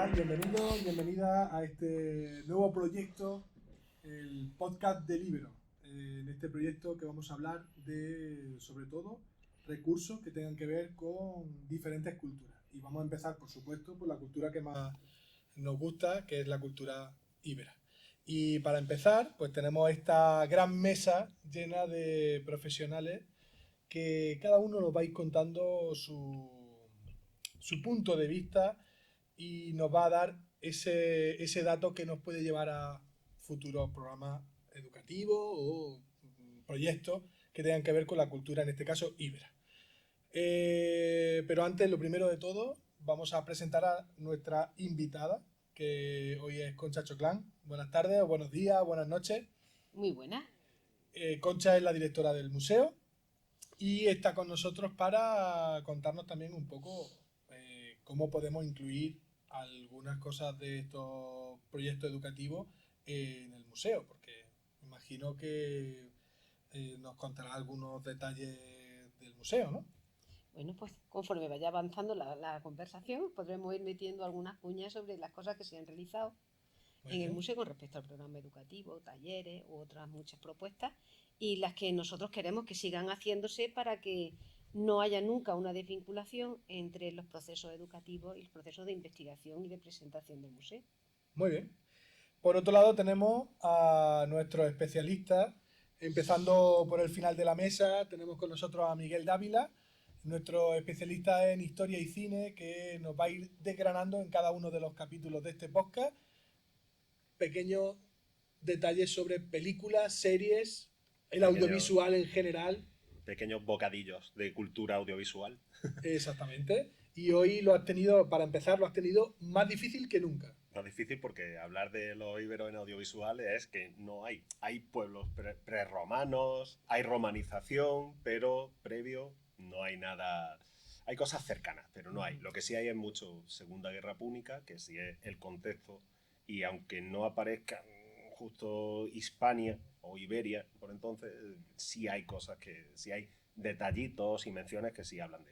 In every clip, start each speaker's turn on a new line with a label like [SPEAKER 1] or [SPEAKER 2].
[SPEAKER 1] tal? Bienvenido, bienvenida a este nuevo proyecto, el podcast de Libero. En este proyecto que vamos a hablar de, sobre todo, recursos que tengan que ver con diferentes culturas. Y vamos a empezar, por supuesto, por la cultura que más nos gusta, que es la cultura íbera. Y para empezar, pues tenemos esta gran mesa llena de profesionales que cada uno nos va a ir contando su punto de vista y nos va a dar ese dato que nos puede llevar a futuros programas educativos o proyectos que tengan que ver con la cultura, en este caso íbera. Pero antes, lo primero de todo, vamos a presentar a nuestra invitada, que hoy es Concha Choclán. Buenas tardes, o buenos días, buenas noches.
[SPEAKER 2] Muy buena.
[SPEAKER 1] Concha es la directora del museo y está con nosotros para contarnos también un poco cómo podemos incluir algunas cosas de estos proyectos educativos en el museo, porque me imagino que nos contará algunos detalles del museo, ¿no?
[SPEAKER 2] Bueno, pues conforme vaya avanzando la conversación, podremos ir metiendo algunas cuñas sobre las cosas que se han realizado
[SPEAKER 1] Muy
[SPEAKER 2] en el
[SPEAKER 1] bien.
[SPEAKER 2] museo con respecto al programa educativo, talleres u otras muchas propuestas y las que nosotros queremos que sigan haciéndose para que no haya nunca una desvinculación entre los procesos educativos y los procesos de investigación y de presentación del museo.
[SPEAKER 1] Muy bien. Por otro lado tenemos a nuestros especialistas, empezando por el final de la mesa, tenemos con nosotros a Miguel Dávila, nuestro especialista en historia y cine, que nos va a ir desgranando en cada uno de los capítulos de este podcast pequeños detalles sobre películas, series, el
[SPEAKER 3] Pequeños,
[SPEAKER 1] audiovisual en general.
[SPEAKER 3] pequeños bocadillos de cultura audiovisual.
[SPEAKER 1] Exactamente. Y hoy lo has tenido, para empezar, lo has tenido más difícil que nunca.
[SPEAKER 3] No es difícil porque hablar de los íberos en audiovisual es que no hay. Hay pueblos prerromanos, hay romanización, pero previo no hay nada. Hay cosas cercanas, pero no hay. Lo que sí hay es mucho Segunda Guerra Púnica, que sí es el contexto, y aunque no aparezca justo Hispania o Iberia por entonces, sí hay cosas que, sí hay detallitos y menciones que sí hablan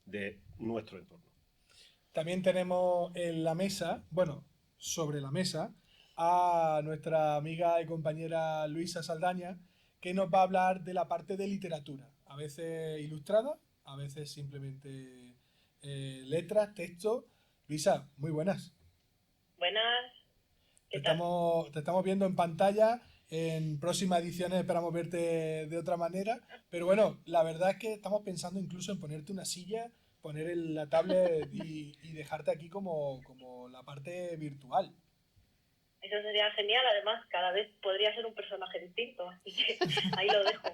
[SPEAKER 3] de nuestro entorno.
[SPEAKER 1] También tenemos en la mesa, bueno, sobre la mesa, a nuestra amiga y compañera Luisa Saldaña, que nos va a hablar de la parte de literatura, a veces ilustrada, a veces simplemente letras, texto. Luisa, muy buenas.
[SPEAKER 4] Buenas,
[SPEAKER 1] Te
[SPEAKER 4] ¿qué tal?
[SPEAKER 1] estamos viendo en pantalla. En próximas ediciones esperamos verte de otra manera. Pero bueno, la verdad es que estamos pensando incluso en ponerte una silla, poner la tablet y dejarte aquí como la parte virtual.
[SPEAKER 4] Eso sería genial, además cada vez podría ser un personaje distinto, así que ahí lo dejo.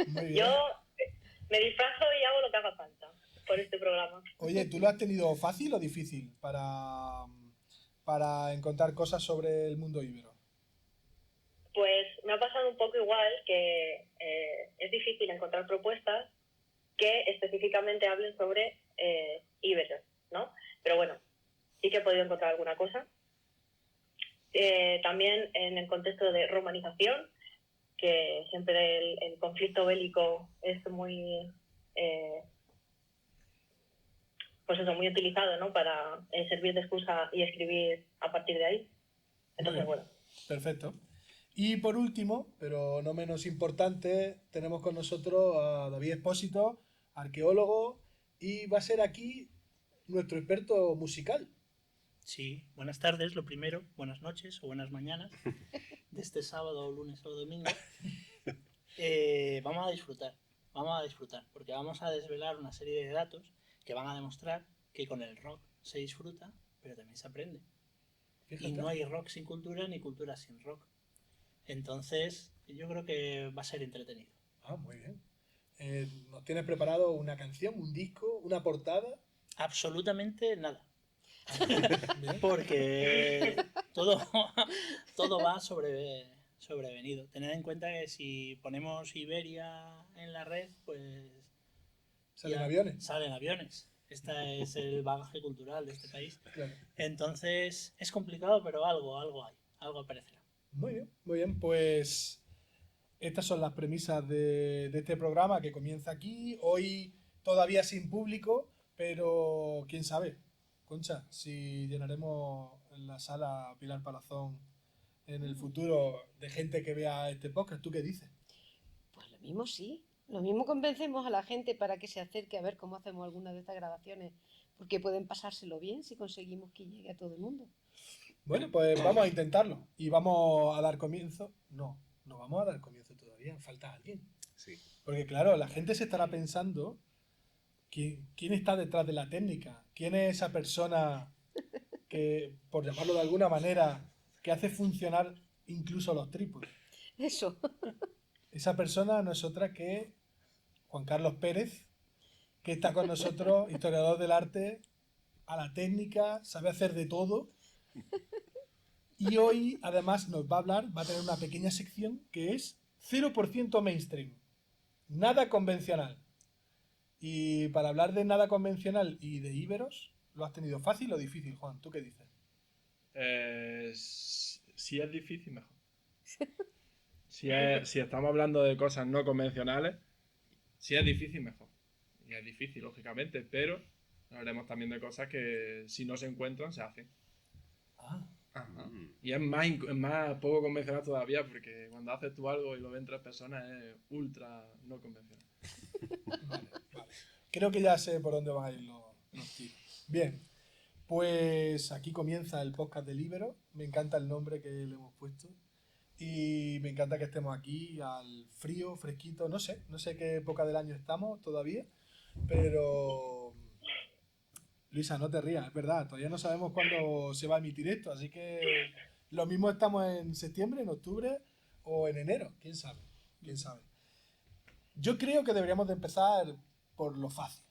[SPEAKER 1] Muy
[SPEAKER 4] Yo
[SPEAKER 1] bien.
[SPEAKER 4] me disfrazo y hago lo que haga falta por este programa.
[SPEAKER 1] Oye, ¿tú lo has tenido fácil o difícil para encontrar cosas sobre el mundo íbero?
[SPEAKER 4] Pues me ha pasado un poco igual que es difícil encontrar propuestas que específicamente hablen sobre íberos, ¿no? Pero bueno, sí que he podido encontrar alguna cosa. También en el contexto de romanización, que siempre el conflicto bélico es muy, pues eso, muy utilizado, ¿no? Para servir de excusa y escribir a partir de ahí.
[SPEAKER 1] Muy
[SPEAKER 4] Entonces,
[SPEAKER 1] bien,
[SPEAKER 4] bueno,
[SPEAKER 1] perfecto. Y por último, pero no menos importante, tenemos con nosotros a David Espósito, arqueólogo, y va a ser aquí nuestro experto musical.
[SPEAKER 5] Sí, buenas tardes, lo primero, buenas noches o buenas mañanas de este sábado, lunes o domingo. Vamos a disfrutar, porque vamos a desvelar una serie de datos que van a demostrar que con el rock se disfruta, pero también se aprende.
[SPEAKER 1] Fíjate.
[SPEAKER 5] Y no hay rock sin cultura ni cultura sin rock. Entonces, yo creo que va a ser entretenido.
[SPEAKER 1] Ah, muy bien. ¿Nos tienes preparado una canción, un disco, una portada?
[SPEAKER 5] Absolutamente nada.
[SPEAKER 1] Bien.
[SPEAKER 5] Porque todo va sobrevenido. Tened en cuenta que si ponemos Iberia en la red, pues
[SPEAKER 1] ¿Salen
[SPEAKER 5] ya
[SPEAKER 1] aviones?
[SPEAKER 5] salen aviones. Este es el bagaje cultural de este país.
[SPEAKER 1] Claro.
[SPEAKER 5] Entonces es complicado, pero algo hay, algo aparecerá.
[SPEAKER 1] Muy bien, muy bien. Pues estas son las premisas de este programa que comienza aquí. Hoy todavía sin público, pero quién sabe. Concha, si llenaremos la sala Pilar Palazón en el futuro de gente que vea este podcast, ¿tú qué dices?
[SPEAKER 2] Pues lo mismo sí. Lo mismo convencemos a la gente para que se acerque a ver cómo hacemos algunas de estas grabaciones, porque pueden pasárselo bien si conseguimos que llegue a todo el mundo.
[SPEAKER 1] Bueno, pues vamos a intentarlo y vamos a dar comienzo. No, no vamos a dar comienzo todavía, falta alguien.
[SPEAKER 3] Sí.
[SPEAKER 1] Porque claro, la gente se estará pensando quién está detrás de la técnica, quién es esa persona que, por llamarlo de alguna manera, que hace funcionar incluso los trípodes.
[SPEAKER 2] Eso.
[SPEAKER 1] Esa persona no es otra que Juan Carlos Pérez, que está con nosotros, historiador del arte, a la técnica, sabe hacer de todo. Y hoy, además, nos va a hablar, va a tener una pequeña sección que es 0% mainstream. Nada convencional. Y para hablar de nada convencional y de íberos, ¿lo has tenido fácil o difícil, Juan? ¿Tú qué dices?
[SPEAKER 6] Si es difícil, mejor. Si estamos hablando de cosas no convencionales, si es difícil, mejor. Y es difícil, lógicamente, pero hablaremos también de cosas que si no se encuentran, se hacen.
[SPEAKER 1] Ah,
[SPEAKER 6] Ajá. Y es más poco convencional todavía, porque cuando haces tú algo y lo ven 3 personas es ultra no convencional.
[SPEAKER 1] vale. Creo que ya sé por dónde van a ir los tiros. Bien, pues aquí comienza el podcast del Íbero. Me encanta el nombre que le hemos puesto. Y me encanta que estemos aquí al frío, fresquito. No sé qué época del año estamos todavía. Pero, Luisa, no te rías, es verdad. Todavía no sabemos cuándo se va a emitir esto. Así que lo mismo estamos en septiembre, en octubre o en enero. ¿Quién sabe? ¿Quién sabe? Yo creo que deberíamos de empezar por lo fácil.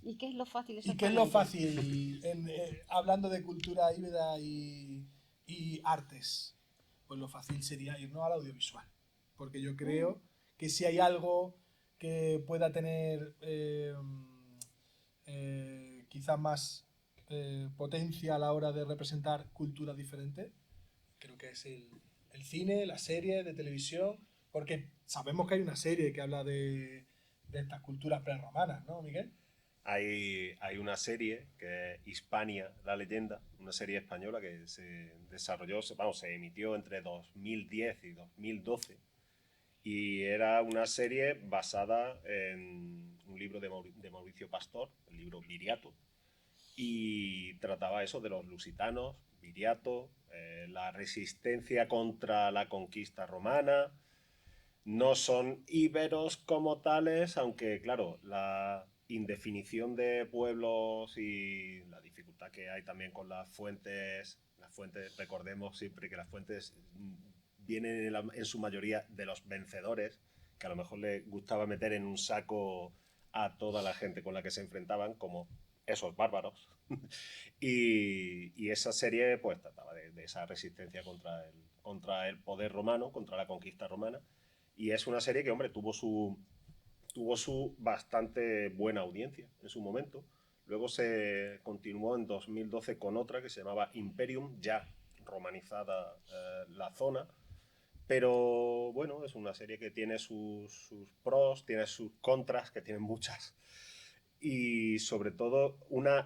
[SPEAKER 2] ¿Y qué es lo fácil
[SPEAKER 1] ¿Y qué es lo
[SPEAKER 2] exactamente?
[SPEAKER 1] fácil hablando de cultura híbrida y artes? Pues lo fácil sería irnos al audiovisual. Porque yo creo que si hay algo que pueda tener quizás más potencia a la hora de representar culturas diferentes, creo que es el cine, la serie de televisión, porque sabemos que hay una serie que habla de estas culturas prerromanas, ¿no, Miguel?
[SPEAKER 3] Hay una serie que es Hispania, la leyenda, una serie española que se desarrolló, se emitió entre 2010 y 2012 y era una serie basada en un libro de Mauricio Pastor, el libro Viriato, y trataba eso de los lusitanos, Viriato, la resistencia contra la conquista romana. No son íberos como tales, aunque claro, la indefinición de pueblos y la dificultad que hay también con las fuentes, recordemos siempre que las fuentes vienen en su mayoría de los vencedores, que a lo mejor les gustaba meter en un saco a toda la gente con la que se enfrentaban, como esos bárbaros. Y esa serie pues trataba de esa resistencia contra el poder romano, contra la conquista romana. Y es una serie que, hombre, tuvo su bastante buena audiencia en su momento. Luego se continuó en 2012 con otra que se llamaba Imperium, ya romanizada la zona. Pero bueno, es una serie que tiene sus pros, tiene sus contras, que tienen muchas. Y sobre todo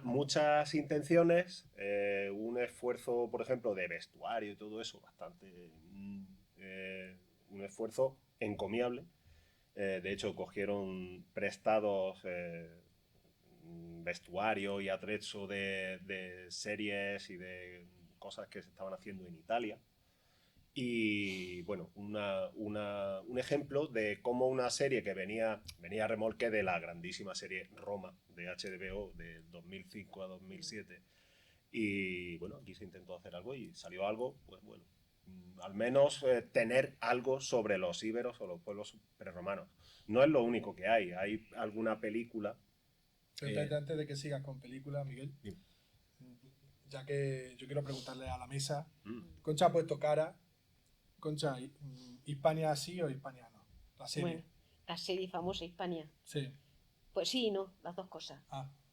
[SPEAKER 3] muchas intenciones, un esfuerzo, por ejemplo, de vestuario y todo eso, bastante... un esfuerzo encomiable. De hecho, cogieron prestados vestuario y atrecho de series y de cosas que se estaban haciendo en Italia. Y bueno, un ejemplo de cómo una serie que venía a remolque de la grandísima serie Roma de HBO de 2005 a 2007. Y bueno, aquí se intentó hacer algo y salió algo, pues bueno, al menos tener algo sobre los íberos o los pueblos prerromanos. No es lo único que hay alguna película.
[SPEAKER 1] Antes de que sigas con películas, Miguel,
[SPEAKER 3] Dime.
[SPEAKER 1] ya que yo quiero preguntarle a la mesa, Concha ha puesto cara. Concha, ¿Hispania sí o Hispania no? La serie.
[SPEAKER 2] Bueno, la serie famosa Hispania.
[SPEAKER 1] Sí.
[SPEAKER 2] Pues sí y no, las dos cosas.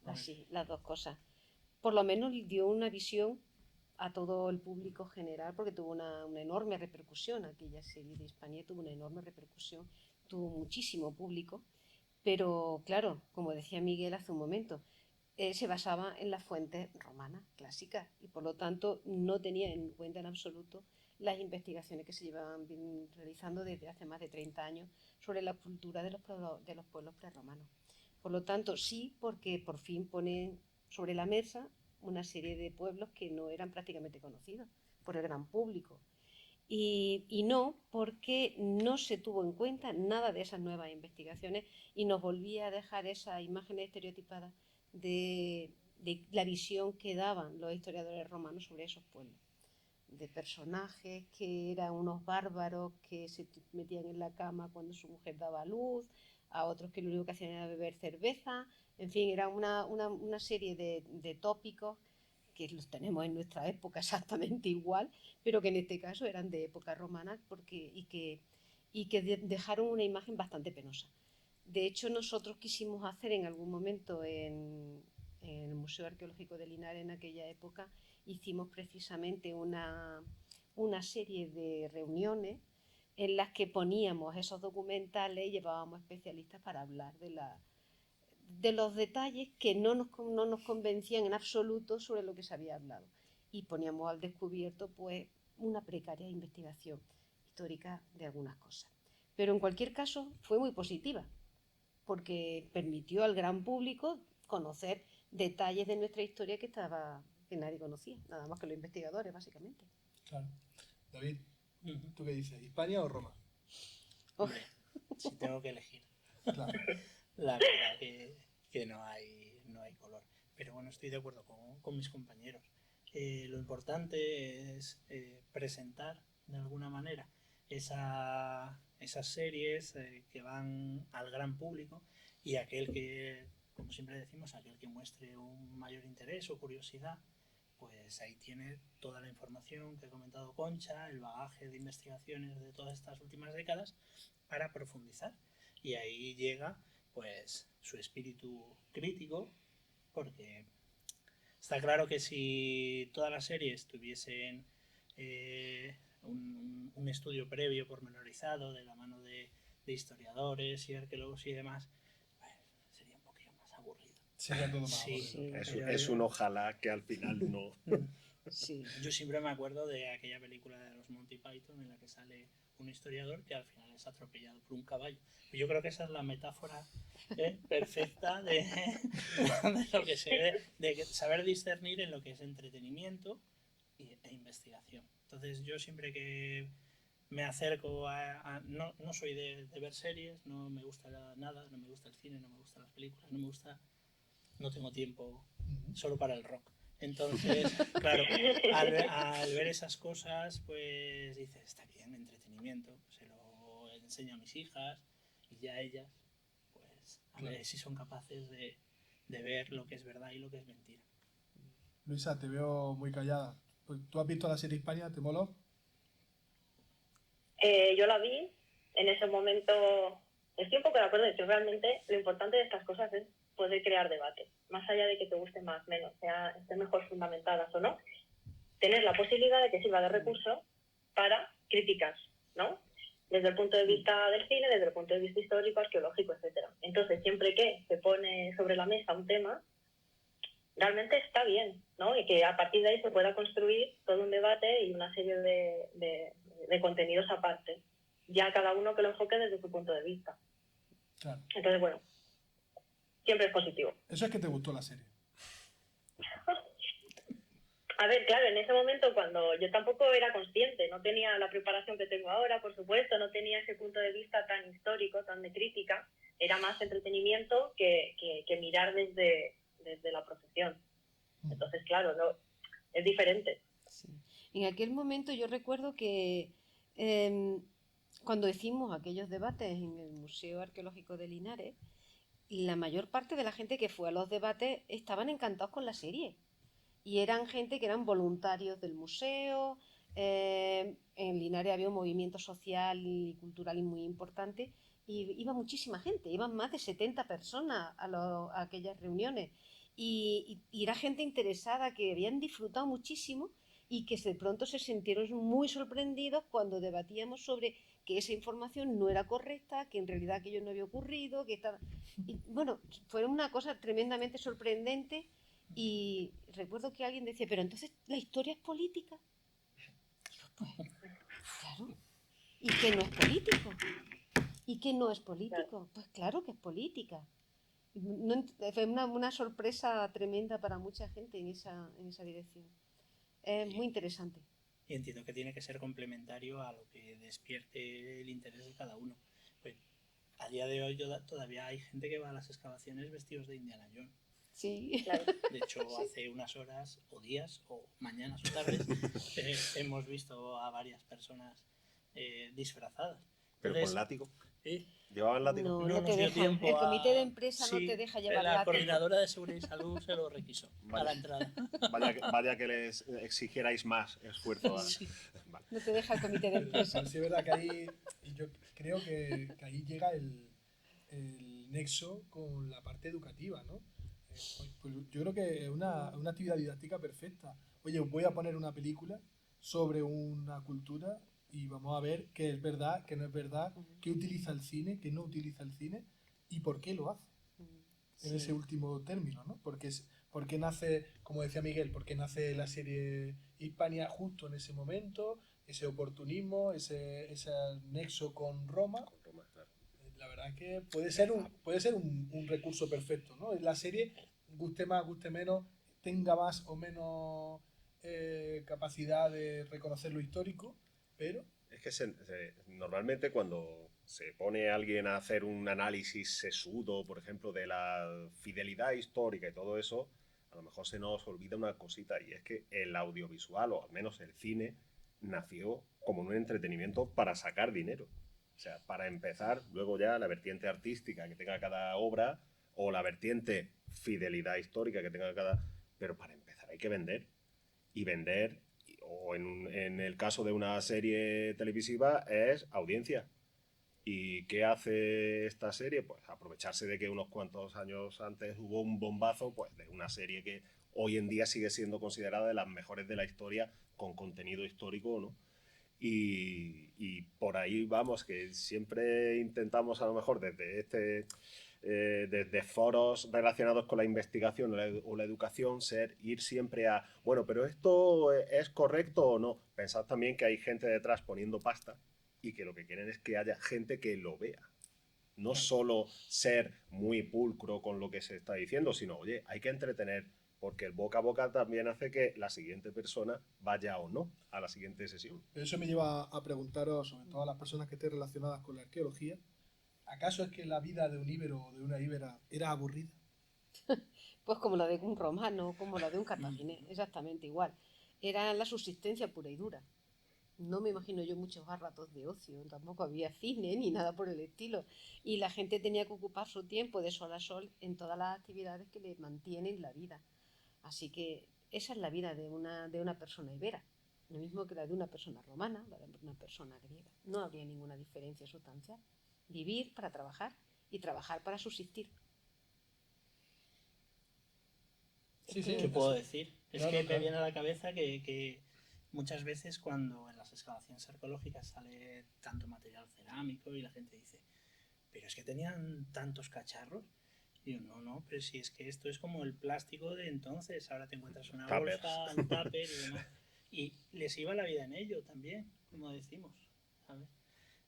[SPEAKER 1] Ok.
[SPEAKER 2] Sí, las dos cosas. Por lo menos dio una visión a todo el público general, porque tuvo una enorme repercusión. Aquella serie de Hispania tuvo una enorme repercusión, tuvo muchísimo público, pero claro, como decía Miguel hace un momento, se basaba en las fuentes romanas clásicas y por lo tanto no tenía en cuenta en absoluto las investigaciones que se llevaban realizando desde hace más de 30 años sobre la cultura de los pueblos prerromanos. Por lo tanto, sí, porque por fin ponen sobre la mesa una serie de pueblos que no eran prácticamente conocidos por el gran público. Y no porque no se tuvo en cuenta nada de esas nuevas investigaciones y nos volvía a dejar esas imágenes estereotipadas de la visión que daban los historiadores romanos sobre esos pueblos, de personajes que eran unos bárbaros que se metían en la cama cuando su mujer daba luz, a otros que lo único que hacían era beber cerveza, en fin, era una serie de tópicos que los tenemos en nuestra época exactamente igual, pero que en este caso eran de época romana y que dejaron una imagen bastante penosa. De hecho, nosotros quisimos hacer en algún momento en el Museo Arqueológico de Linares en aquella época, hicimos precisamente una serie de reuniones en las que poníamos esos documentales y llevábamos especialistas para hablar de los detalles que no nos convencían en absoluto sobre lo que se había hablado. Y poníamos al descubierto pues una precaria investigación histórica de algunas cosas. Pero en cualquier caso fue muy positiva, porque permitió al gran público conocer detalles de nuestra historia que nadie conocía, nada más que los investigadores, básicamente.
[SPEAKER 1] Claro. David, ¿tú qué dices? ¿Hispania o Roma?
[SPEAKER 5] Hombre, si tengo que elegir.
[SPEAKER 1] Claro.
[SPEAKER 5] La verdad que no hay color. Pero bueno, estoy de acuerdo con mis compañeros. Lo importante es presentar de alguna manera esas series que van al gran público y aquel que, como siempre decimos, aquel que muestre un mayor interés o curiosidad, pues ahí tiene toda la información que ha comentado Concha, el bagaje de investigaciones de todas estas últimas décadas para profundizar. Y ahí llega pues su espíritu crítico, porque está claro que si todas las series tuviesen un estudio previo pormenorizado de la mano de historiadores y arqueólogos y demás, pues, sería un poquito más aburrido.
[SPEAKER 1] Sería todo más
[SPEAKER 5] Sí,
[SPEAKER 1] aburrido.
[SPEAKER 3] Es un ojalá que al final no.
[SPEAKER 2] Sí.
[SPEAKER 5] Yo siempre me acuerdo de aquella película de los Monty Python en la que sale un historiador que al final es atropellado por un caballo. Yo creo que esa es la metáfora perfecta de lo que se ve, de saber discernir en lo que es entretenimiento e investigación. Entonces yo siempre que me acerco no soy de ver series, no me gusta nada, no me gusta el cine, no me gustan las películas, no tengo tiempo solo para el rock. Entonces, claro, al ver esas cosas, pues dices, está bien, entretenimiento, se lo enseño a mis hijas y ya ellas, pues a ver si son capaces de ver lo que es verdad y lo que es mentira.
[SPEAKER 1] Luisa, te veo muy callada. ¿Tú has visto la serie Hispania? ¿Te moló?
[SPEAKER 4] Yo la vi, en ese momento estoy un poco de acuerdo de que realmente lo importante de estas cosas es poder crear debate, más allá de que te guste más, menos, estén mejor fundamentadas o no, tener la posibilidad de que sirva de recurso para críticas, ¿no? Desde el punto de vista del cine, desde el punto de vista histórico, arqueológico, etc. Entonces, siempre que se pone sobre la mesa un tema, realmente está bien, ¿no? Y que a partir de ahí se pueda construir todo un debate y una serie de contenidos aparte. Ya cada uno que lo enfoque desde su punto de vista.
[SPEAKER 1] Claro.
[SPEAKER 4] Entonces, bueno, siempre es positivo.
[SPEAKER 1] Eso es que te gustó la serie.
[SPEAKER 4] A ver, claro, en ese momento cuando yo tampoco era consciente, no tenía la preparación que tengo ahora, por supuesto, no tenía ese punto de vista tan histórico, tan de crítica, era más entretenimiento que mirar desde la profesión. Entonces, claro, no, es diferente.
[SPEAKER 2] Sí. En aquel momento yo recuerdo que cuando hicimos aquellos debates en el Museo Arqueológico de Linares, la mayor parte de la gente que fue a los debates estaban encantados con la serie. Y eran gente que eran voluntarios del museo. En Linares había un movimiento social y cultural muy importante y iba muchísima gente, iban más de 70 personas a aquellas reuniones y era gente interesada que habían disfrutado muchísimo y que de pronto se sintieron muy sorprendidos cuando debatíamos sobre que esa información no era correcta, que en realidad aquello no había ocurrido, que estaba... Y, bueno, fue una cosa tremendamente sorprendente y recuerdo que alguien decía, pero entonces la historia es política. Claro. ¿Y qué no es político? ¿Y qué no es político? Pues claro que es política. Fue una sorpresa tremenda para mucha gente en esa dirección. Es muy interesante.
[SPEAKER 5] Y entiendo que tiene que ser complementario a lo que despierte el interés de cada uno. Pues a día de hoy todavía hay gente que va a las excavaciones vestidos de Indiana Jones.
[SPEAKER 2] Sí.
[SPEAKER 4] Claro.
[SPEAKER 5] De hecho, hace unas horas o días o mañanas o tardes hemos visto a varias personas disfrazadas.
[SPEAKER 3] Pero
[SPEAKER 5] Entonces,
[SPEAKER 3] con látigo.
[SPEAKER 5] ¿eh?
[SPEAKER 3] ¿Llevaban látigo?
[SPEAKER 2] No,
[SPEAKER 5] No
[SPEAKER 2] no te
[SPEAKER 5] nos dio
[SPEAKER 2] dejan.
[SPEAKER 5] tiempo
[SPEAKER 2] El comité de
[SPEAKER 5] a-
[SPEAKER 2] empresa no
[SPEAKER 5] Sí,
[SPEAKER 2] te deja llevar
[SPEAKER 5] la
[SPEAKER 2] látigo.
[SPEAKER 5] coordinadora de seguridad y salud se lo requisó a
[SPEAKER 3] Vale.
[SPEAKER 5] la entrada.
[SPEAKER 3] Vaya que les exigierais más esfuerzo.
[SPEAKER 5] Sí.
[SPEAKER 3] Vale.
[SPEAKER 2] No te deja el comité de empresa.
[SPEAKER 1] Pero sí es verdad que ahí, y yo creo que ahí llega el nexo con la parte educativa, ¿no? Pues yo creo que es una actividad didáctica perfecta. Oye, os voy a poner una película sobre una cultura y vamos a ver qué es verdad, qué no es verdad, qué utiliza el cine, qué no utiliza el cine y por qué lo hace en ese último término, ¿no? Porque nace, como decía Miguel, porque nace la serie Hispania justo en ese momento, ese oportunismo, ese nexo con Roma. La verdad es que puede ser un recurso perfecto, ¿no? La serie, guste más, guste menos, tenga más o menos capacidad de reconocer lo histórico, pero
[SPEAKER 3] Es que normalmente cuando se pone alguien a hacer un análisis sesudo, por ejemplo, de la fidelidad histórica y todo eso, a lo mejor se nos olvida una cosita, y es que el audiovisual, o al menos el cine, nació como un entretenimiento para sacar dinero. O sea, para empezar, luego ya la vertiente artística que tenga cada obra, o la vertiente fidelidad histórica que tenga cada... Pero para empezar hay que vender. Y vender, o en el caso de una serie televisiva, es audiencia. ¿Y qué hace esta serie? Pues aprovecharse de que unos cuantos años antes hubo un bombazo, pues de una serie que hoy en día sigue siendo considerada de las mejores de la historia, con contenido histórico, ¿no? Y por ahí vamos, que siempre intentamos a lo mejor desde foros relacionados con la investigación o la educación, ir siempre a, bueno, pero esto es correcto o no. Pensad también que hay gente detrás poniendo pasta y que lo que quieren es que haya gente que lo vea. No solo ser muy pulcro con lo que se está diciendo, sino, oye, hay que entretener, porque el boca a boca también hace que la siguiente persona vaya o no a la siguiente sesión.
[SPEAKER 1] Pero eso me lleva a preguntaros, sobre todo a las personas que estén relacionadas con la arqueología, ¿acaso es que la vida de un íbero o de una íbera era aburrida?
[SPEAKER 2] Pues como la de un romano, como la de un cartaginés, exactamente igual. Era la subsistencia pura y dura. No me imagino yo muchos ratos de ocio, tampoco había cine ni nada por el estilo. Y la gente tenía que ocupar su tiempo de sol a sol en todas las actividades que le mantienen la vida. Así que esa es la vida de una persona ibera, lo mismo que la de una persona romana, la de una persona griega. No habría ninguna diferencia sustancial. Vivir para trabajar y trabajar para subsistir.
[SPEAKER 1] Sí, sí.
[SPEAKER 5] ¿Qué puedo decir? Es
[SPEAKER 1] Claro,
[SPEAKER 5] que me
[SPEAKER 1] claro.
[SPEAKER 5] viene a la cabeza que muchas veces cuando en las excavaciones arqueológicas sale tanto material cerámico y la gente dice, pero es que tenían tantos cacharros. Y yo, no, pero si es que esto es como el plástico de entonces, ahora te encuentras una
[SPEAKER 3] Tuppers.
[SPEAKER 5] bolsa, un tupper y demás. Y les iba la vida en ello también, como decimos, ¿sabes?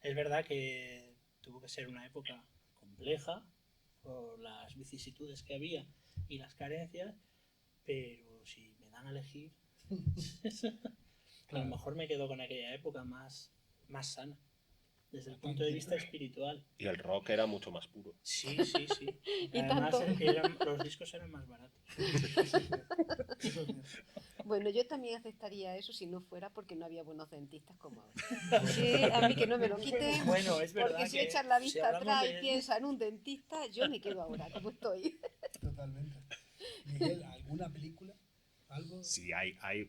[SPEAKER 5] Es verdad que tuvo que ser una época compleja por las vicisitudes que había y las carencias, pero si me dan a elegir, a lo mejor me quedo con aquella época más sana, desde el punto de vista espiritual.
[SPEAKER 3] Y el rock era mucho más puro.
[SPEAKER 5] Sí.
[SPEAKER 2] Y
[SPEAKER 5] Además,
[SPEAKER 2] tanto.
[SPEAKER 5] los discos eran más baratos.
[SPEAKER 2] Bueno, yo también aceptaría eso si no fuera porque no había buenos dentistas como ahora. Sí, a mí que no me lo quiten,
[SPEAKER 5] Bueno, es verdad
[SPEAKER 2] porque si
[SPEAKER 5] que
[SPEAKER 2] echas la
[SPEAKER 5] si
[SPEAKER 2] vista
[SPEAKER 5] hablamos
[SPEAKER 2] atrás
[SPEAKER 5] de-
[SPEAKER 2] y piensas en un dentista, yo me quedo ahora como estoy.
[SPEAKER 1] Totalmente. Miguel, ¿alguna película? ¿Algo?
[SPEAKER 3] Sí,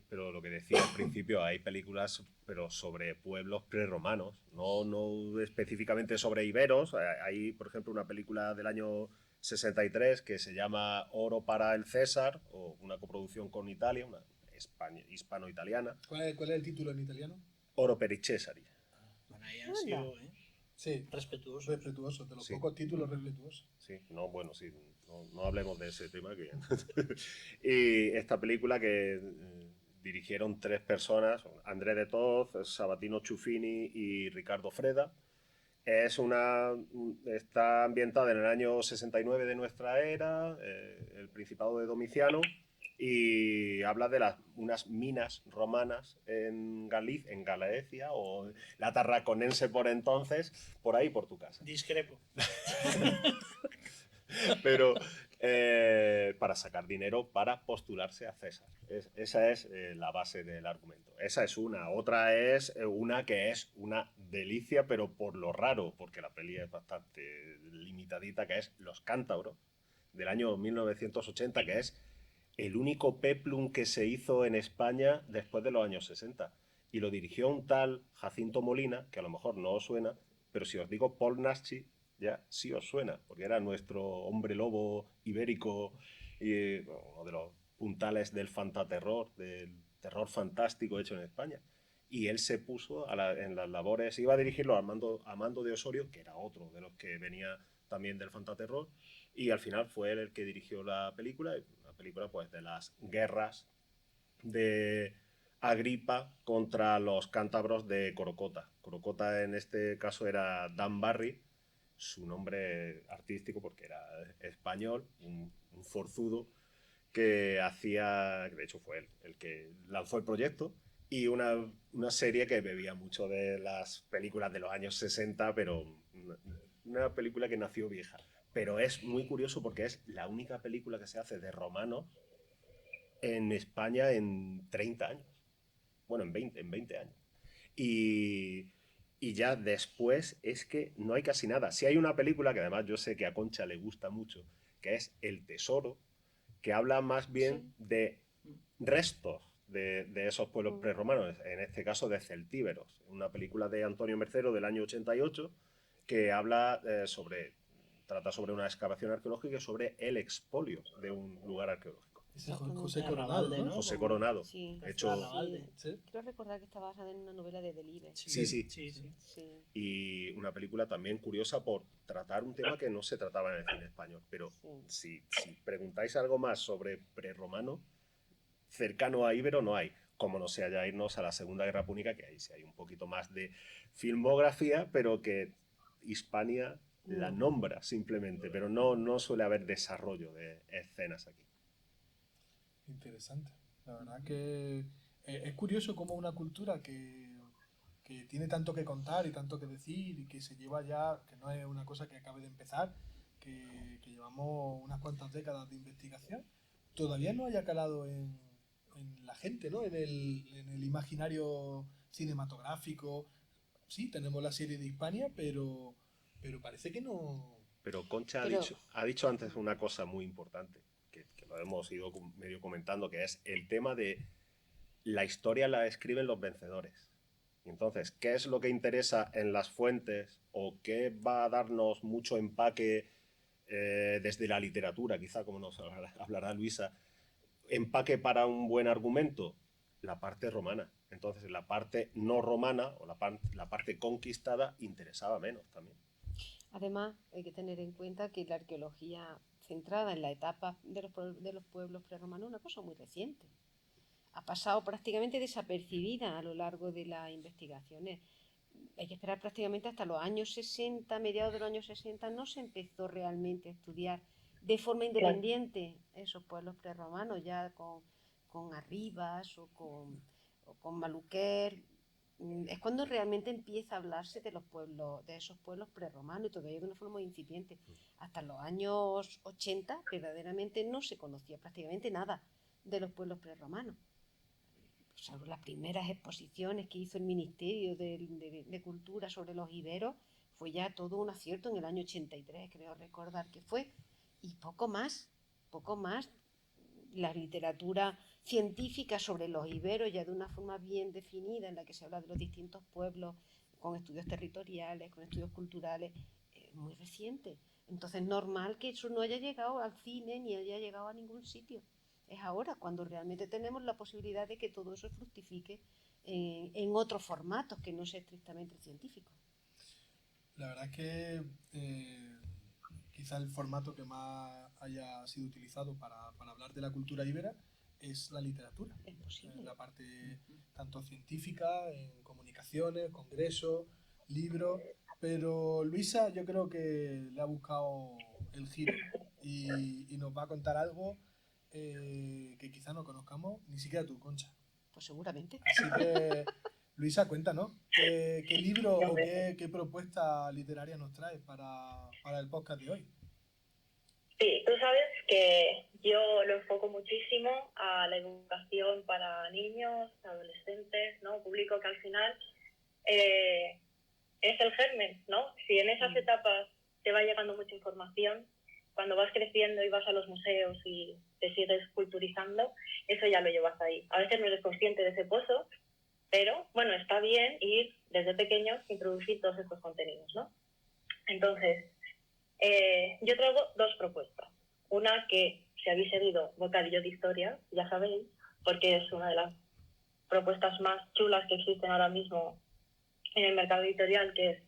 [SPEAKER 3] pero lo que decía al principio, hay películas, pero sobre pueblos prerromanos, no específicamente sobre iberos. Hay, por ejemplo, una película del año 63 que se llama Oro para el César, o una coproducción con Italia, hispano-italiana.
[SPEAKER 1] ¿Cuál es el título en italiano?
[SPEAKER 3] Oro per i Cesari.
[SPEAKER 5] Bueno, ahí han
[SPEAKER 2] Anda.
[SPEAKER 5] sido
[SPEAKER 1] Sí,
[SPEAKER 5] respetuosos.
[SPEAKER 1] respetuosos, de los
[SPEAKER 3] Sí.
[SPEAKER 1] pocos títulos respetuosos.
[SPEAKER 3] Sí, no, bueno, sí, no hablemos de ese tema. Y esta película que dirigieron 3 personas, André de Toth, Sabatino Ciuffini y Ricardo Freda. Está ambientada en el año 69 de nuestra era, el Principado de Domiciano, y habla de unas minas romanas en Galicia, o la Tarraconense por entonces, por ahí por tu casa.
[SPEAKER 5] Discrepo.
[SPEAKER 3] Pero para sacar dinero para postularse a César. Esa es la base del argumento. Esa es una. Otra es una que es una delicia, pero por lo raro, porque la peli es bastante limitadita, que es Los Cántabros, del año 1980, que es el único peplum que se hizo en España después de los años 60. Y lo dirigió un tal Jacinto Molina, que a lo mejor no os suena, pero si os digo Paul Naschy, ya sí os suena, porque era nuestro hombre lobo ibérico y uno de los puntales del fantaterror, del terror fantástico hecho en España. Y él se puso en las labores, iba a dirigirlo a mando de Osorio, que era otro de los que venía también del fantaterror, y al final fue él el que dirigió la película pues de las guerras de Agripa contra los cántabros de Corocota. Corocota en este caso era Dan Barry, su nombre artístico porque era español, un forzudo que de hecho fue él el que lanzó el proyecto, y una serie que bebía mucho de las películas de los años 60, pero una película que nació vieja. Pero es muy curioso porque es la única película que se hace de romanos en España en 30 años. Bueno, en 20 años. Y ya después es que no hay casi nada. Si hay una película que además yo sé que a Concha le gusta mucho, que es El Tesoro, que habla más bien de restos de esos pueblos prerromanos, en este caso de celtíberos. Una película de Antonio Mercero del año 88 que trata sobre una excavación arqueológica y sobre el expolio de un lugar arqueológico.
[SPEAKER 1] Ese
[SPEAKER 2] Exactamente.
[SPEAKER 1] José Coronado,
[SPEAKER 5] Arrabal de,
[SPEAKER 1] ¿no?
[SPEAKER 5] ¿no?
[SPEAKER 3] José
[SPEAKER 5] Como-
[SPEAKER 3] Coronado,
[SPEAKER 2] Sí,
[SPEAKER 3] hecho...
[SPEAKER 5] Arrabal
[SPEAKER 2] sí.
[SPEAKER 1] Sí.
[SPEAKER 2] Creo recordar que está basada en una novela de Delibes.
[SPEAKER 3] Sí, sí.
[SPEAKER 5] Sí, sí.
[SPEAKER 2] Sí,
[SPEAKER 3] Y una película también curiosa por tratar un tema que no se trataba en el cine español. Pero
[SPEAKER 2] sí.
[SPEAKER 3] si preguntáis algo más sobre prerromano, cercano a íbero no hay. Como no sea ya irnos a la Segunda Guerra Púnica, que ahí sí hay un poquito más de filmografía, pero que Hispania la
[SPEAKER 2] No.
[SPEAKER 3] nombra simplemente, pero no suele haber desarrollo de escenas aquí.
[SPEAKER 1] Interesante. La verdad que es curioso cómo una cultura que tiene tanto que contar y tanto que decir y que se lleva ya, que no es una cosa que acabe de empezar, que llevamos unas cuantas décadas de investigación, todavía no haya calado en la gente, ¿no? En el imaginario cinematográfico. Sí, tenemos la serie de Hispania, pero parece que no...
[SPEAKER 3] Pero Concha
[SPEAKER 2] Pero-
[SPEAKER 3] ha dicho antes una cosa muy importante, que lo hemos ido medio comentando, que es el tema de la historia la escriben los vencedores. Y entonces, ¿qué es lo que interesa en las fuentes o qué va a darnos mucho empaque desde la literatura, quizá como nos hablará Luisa, empaque para un buen argumento? La parte romana. Entonces, la parte no romana o la parte conquistada interesaba menos también.
[SPEAKER 2] Además, hay que tener en cuenta que la arqueología centrada en la etapa de los pueblos prerromanos es una cosa muy reciente. Ha pasado prácticamente desapercibida a lo largo de las investigaciones. Hay que esperar prácticamente hasta los años 60, mediados de los años 60, no se empezó realmente a estudiar de forma independiente esos pueblos prerromanos, ya con Arribas o con Maluquer. Es cuando realmente empieza a hablarse de los pueblos, de esos pueblos prerromanos, y todavía de una forma muy incipiente. Hasta los años 80 verdaderamente no se conocía prácticamente nada de los pueblos prerromanos. Sobre las primeras exposiciones que hizo el Ministerio de Cultura sobre los iberos, fue ya todo un acierto en el año 83, creo recordar que fue, y poco más, poco más. La literatura científica sobre los iberos, ya de una forma bien definida, en la que se habla de los distintos pueblos, con estudios territoriales, con estudios culturales, muy reciente. Entonces, normal que eso no haya llegado al cine ni haya llegado a ningún sitio. Es ahora cuando realmente tenemos la posibilidad de que todo eso fructifique en otros formatos que no sea estrictamente científico.
[SPEAKER 1] La verdad es que quizá el formato que más haya sido utilizado para hablar de la cultura íbera es la literatura.
[SPEAKER 2] Es posible.
[SPEAKER 1] La parte tanto científica, en comunicaciones, congresos, libros. Pero Luisa yo creo que le ha buscado el giro y nos va a contar algo que quizá no conozcamos, ni siquiera tú, Concha.
[SPEAKER 2] Pues seguramente.
[SPEAKER 1] Así que, Luisa, cuéntanos, ¿qué libro o qué propuesta literaria nos traes para el podcast de hoy?
[SPEAKER 4] Sí, tú sabes que yo lo enfoco muchísimo a la educación para niños, adolescentes, ¿no? Público que al final es el germen, ¿no? Si en esas etapas te va llegando mucha información, cuando vas creciendo y vas a los museos y te sigues culturizando, eso ya lo llevas ahí. A veces no eres consciente de ese pozo, pero bueno, está bien ir desde pequeños introducir todos estos contenidos, ¿no? Entonces, yo traigo dos propuestas. Una que, si habéis seguido Bocadillo de Historia, ya sabéis, porque es una de las propuestas más chulas que existen ahora mismo en el mercado editorial, que es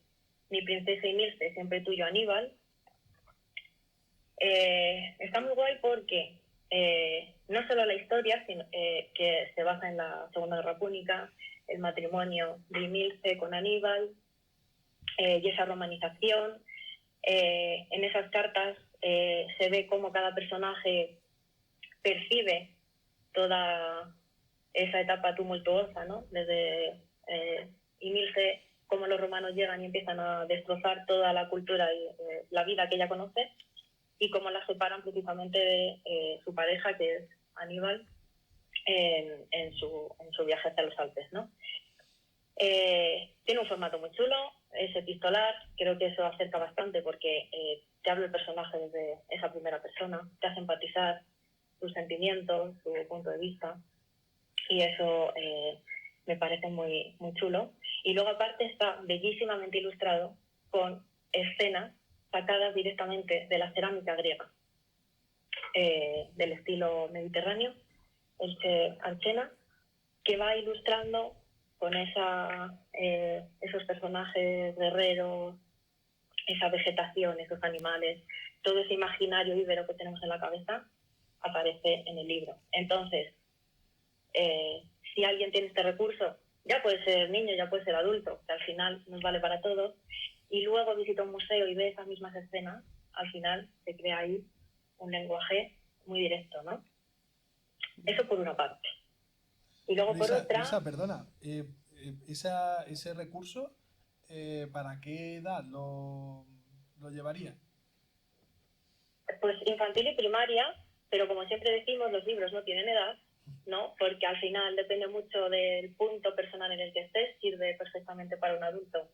[SPEAKER 4] Mi princesa y Milce, siempre tuyo, Aníbal. Está muy guay porque no solo la historia, sino, que se basa en la Segunda Guerra Púnica, el matrimonio de Milce con Aníbal y esa romanización. En esas cartas se ve cómo cada personaje percibe toda esa etapa tumultuosa, ¿no? Desde Milce, cómo los romanos llegan y empiezan a destrozar toda la cultura y la vida que ella conoce, y cómo la separan precisamente de su pareja, que es Aníbal, en su viaje hacia los Alpes, ¿no? Tiene un formato muy chulo, es epistolar, creo que eso acerca bastante porque te habla el personaje desde esa primera persona, te hace empatizar sus sentimientos, su punto de vista, y eso me parece muy, muy chulo. Y luego aparte está bellísimamente ilustrado con escenas sacadas directamente de la cerámica griega, del estilo mediterráneo, el Archena, que va ilustrando con esos personajes guerreros, esa vegetación, esos animales, todo ese imaginario íbero que tenemos en la cabeza aparece en el libro. Entonces, si alguien tiene este recurso, ya puede ser niño, ya puede ser adulto, que al final nos vale para todos, y luego visita un museo y ve esas mismas escenas, al final se crea ahí un lenguaje muy directo, ¿no? Eso por una parte. Y luego
[SPEAKER 1] Luisa,
[SPEAKER 4] por otra...
[SPEAKER 1] Luisa, perdona, ese recurso, ¿para qué edad lo llevaría?
[SPEAKER 4] Pues infantil y primaria, pero como siempre decimos, los libros no tienen edad, ¿no? Porque al final depende mucho del punto personal en el que estés, sirve perfectamente para un adulto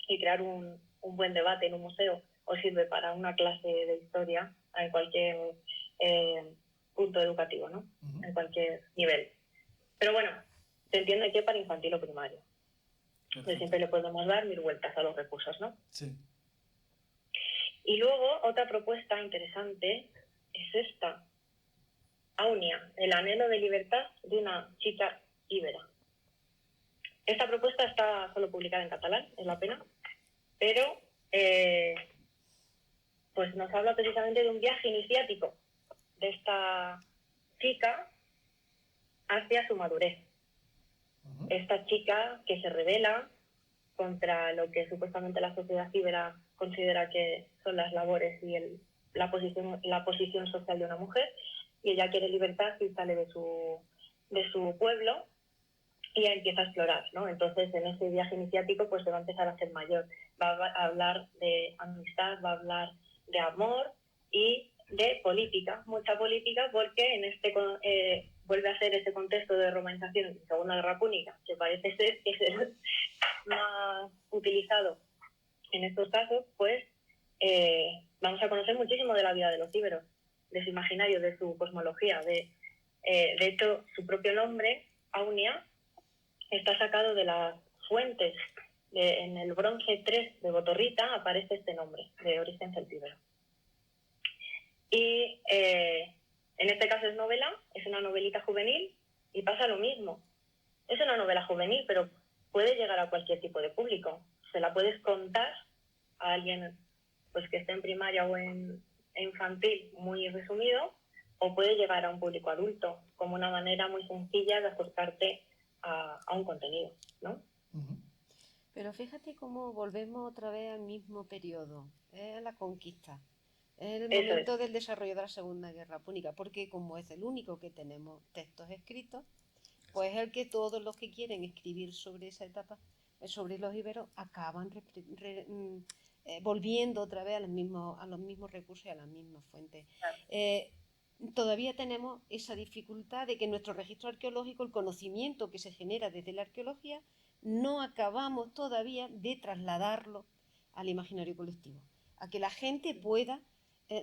[SPEAKER 4] y crear un buen debate en un museo, o sirve para una clase de historia en cualquier punto educativo, ¿no?
[SPEAKER 1] Uh-huh.
[SPEAKER 4] En cualquier nivel. Pero bueno, se entiende que para infantil o primario. Pues siempre le podemos dar 1000 vueltas a los recursos, ¿no?
[SPEAKER 1] Sí.
[SPEAKER 4] Y luego, otra propuesta interesante es esta. Aunia, el anhelo de libertad de una chica íbera. Esta propuesta está solo publicada en catalán, es la pena, pero pues nos habla precisamente de un viaje iniciático de esta chica hacia su madurez.
[SPEAKER 1] Uh-huh.
[SPEAKER 4] Esta chica que se rebela contra lo que supuestamente la sociedad íbera considera que son las labores y la posición social de una mujer, y ella quiere libertad y sale de su pueblo y empieza a explorar, ¿no? Entonces, en ese viaje iniciático, pues se va a empezar a hacer mayor. Va a hablar de amistad, va a hablar de amor y de política, mucha política, porque en vuelve a ser ese contexto de romanización de Segunda Guerra Púnica, que parece ser que es el más utilizado en estos casos, pues vamos a conocer muchísimo de la vida de los íberos, de su imaginario, de su cosmología. De hecho, su propio nombre, Aunia, está sacado de las fuentes. En el bronce 3 de Botorrita aparece este nombre, de origen celtíbero. Y en este caso es novela, es una novelita juvenil, y pasa lo mismo. es una novela juvenil, pero puede llegar a cualquier tipo de público. Se la puedes contar a alguien pues que esté en primaria o en infantil muy resumido, o puede llegar a un público adulto como una manera muy sencilla de acercarte a un contenido, ¿no?
[SPEAKER 1] Ujú.
[SPEAKER 2] Pero fíjate cómo volvemos otra vez al mismo periodo, es la conquista, es el
[SPEAKER 4] Eso
[SPEAKER 2] momento
[SPEAKER 4] es.
[SPEAKER 2] del desarrollo de la Segunda Guerra Púnica, porque como es el único que tenemos textos escritos, pues es el que todos los que quieren escribir sobre esa etapa, sobre los íberos, acaban volviendo otra vez a los mismos recursos y a las mismas fuentes. Todavía tenemos esa dificultad de que nuestro registro arqueológico, el conocimiento que se genera desde la arqueología, no acabamos todavía de trasladarlo al imaginario colectivo, a que la gente pueda